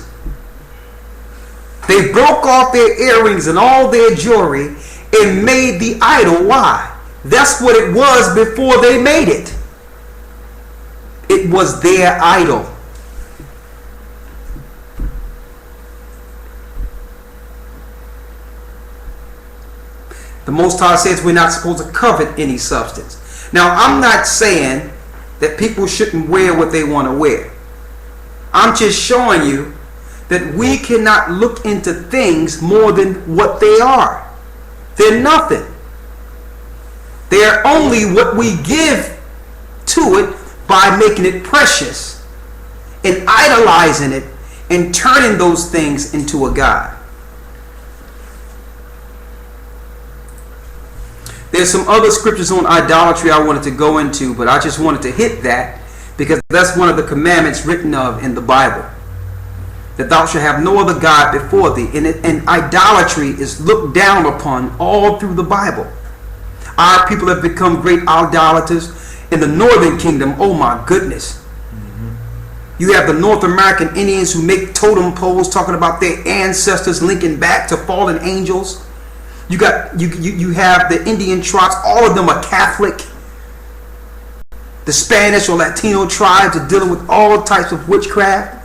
They broke off their earrings and all their jewelry and made the idol. Why? That's what it was before they made it. It was their idol. The Most High says we're not supposed to covet any substance. Now, I'm not saying that people shouldn't wear what they want to wear. I'm just showing you that we cannot look into things more than what they are. They're nothing. They're only what we give to it by making it precious and idolizing it and turning those things into a god. There's some other scriptures on idolatry I wanted to go into, but I just wanted to hit that because that's one of the commandments written of in the Bible. That thou shalt have no other God before thee. And idolatry is looked down upon all through the Bible. Our people have become great idolaters in the northern kingdom. Oh my goodness. You have the North American Indians who make totem poles talking about their ancestors linking back to fallen angels. You have the Indian tribes, all of them are Catholic. The Spanish or Latino tribes are dealing with all types of witchcraft.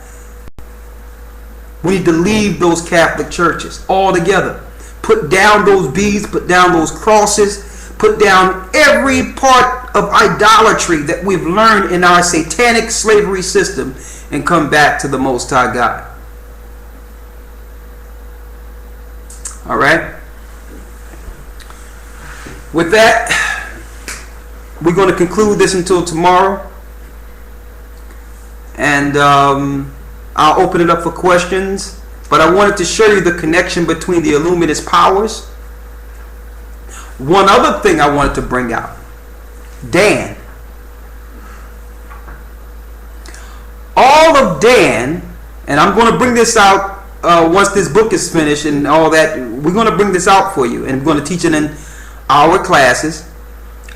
We need to leave those Catholic churches altogether. Put down those beads, put down those crosses, put down every part of idolatry that we've learned in our satanic slavery system, and come back to the Most High God. All right? With that, we're going to conclude this until tomorrow. And I'll open it up for questions. But I wanted to show you the connection between the Illuminist powers. One other thing I wanted to bring out. Dan. All of Dan, and I'm going to bring this out once this book is finished and all that. We're going to bring this out for you. And we're going to teach it in our classes.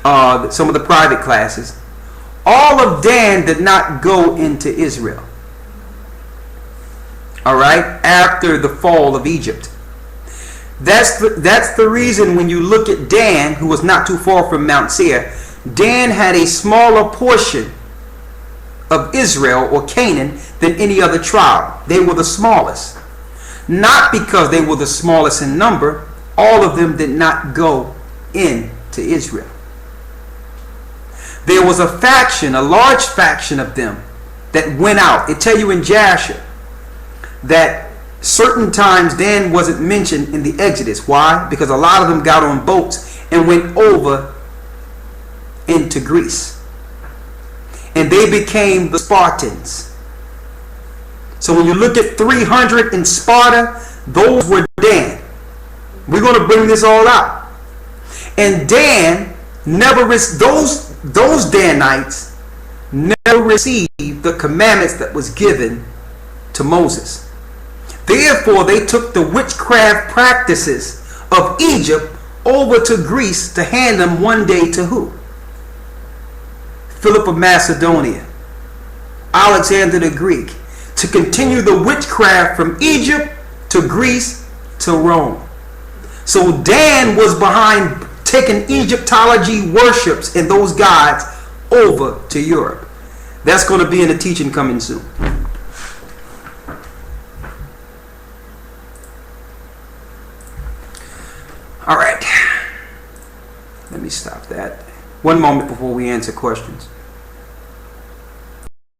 Some of the private classes. All of Dan did not go into Israel. All right, after the fall of Egypt. That's the reason when you look at Dan, who was not too far from Mount Seir, Dan had a smaller portion of Israel or Canaan than any other tribe. They were the smallest. Not because they were the smallest in number. All of them did not go into Israel. There was a faction, a large faction of them that went out. It tell you in Jasher that certain times Dan wasn't mentioned in the Exodus. Why? Because a lot of them got on boats and went over into Greece. And they became the Spartans. So when you look at 300 in Sparta, those were Dan. We're going to bring this all out. And Dan never, those Danites never received the commandments that was given to Moses. Therefore, they took the witchcraft practices of Egypt over to Greece to hand them one day to who? Philip of Macedonia, Alexander the Greek, to continue the witchcraft from Egypt to Greece to Rome. So Dan was behind taking Egyptology worships and those gods over to Europe. That's going to be in the teaching coming soon. All right. Let me stop that. One moment before we answer questions.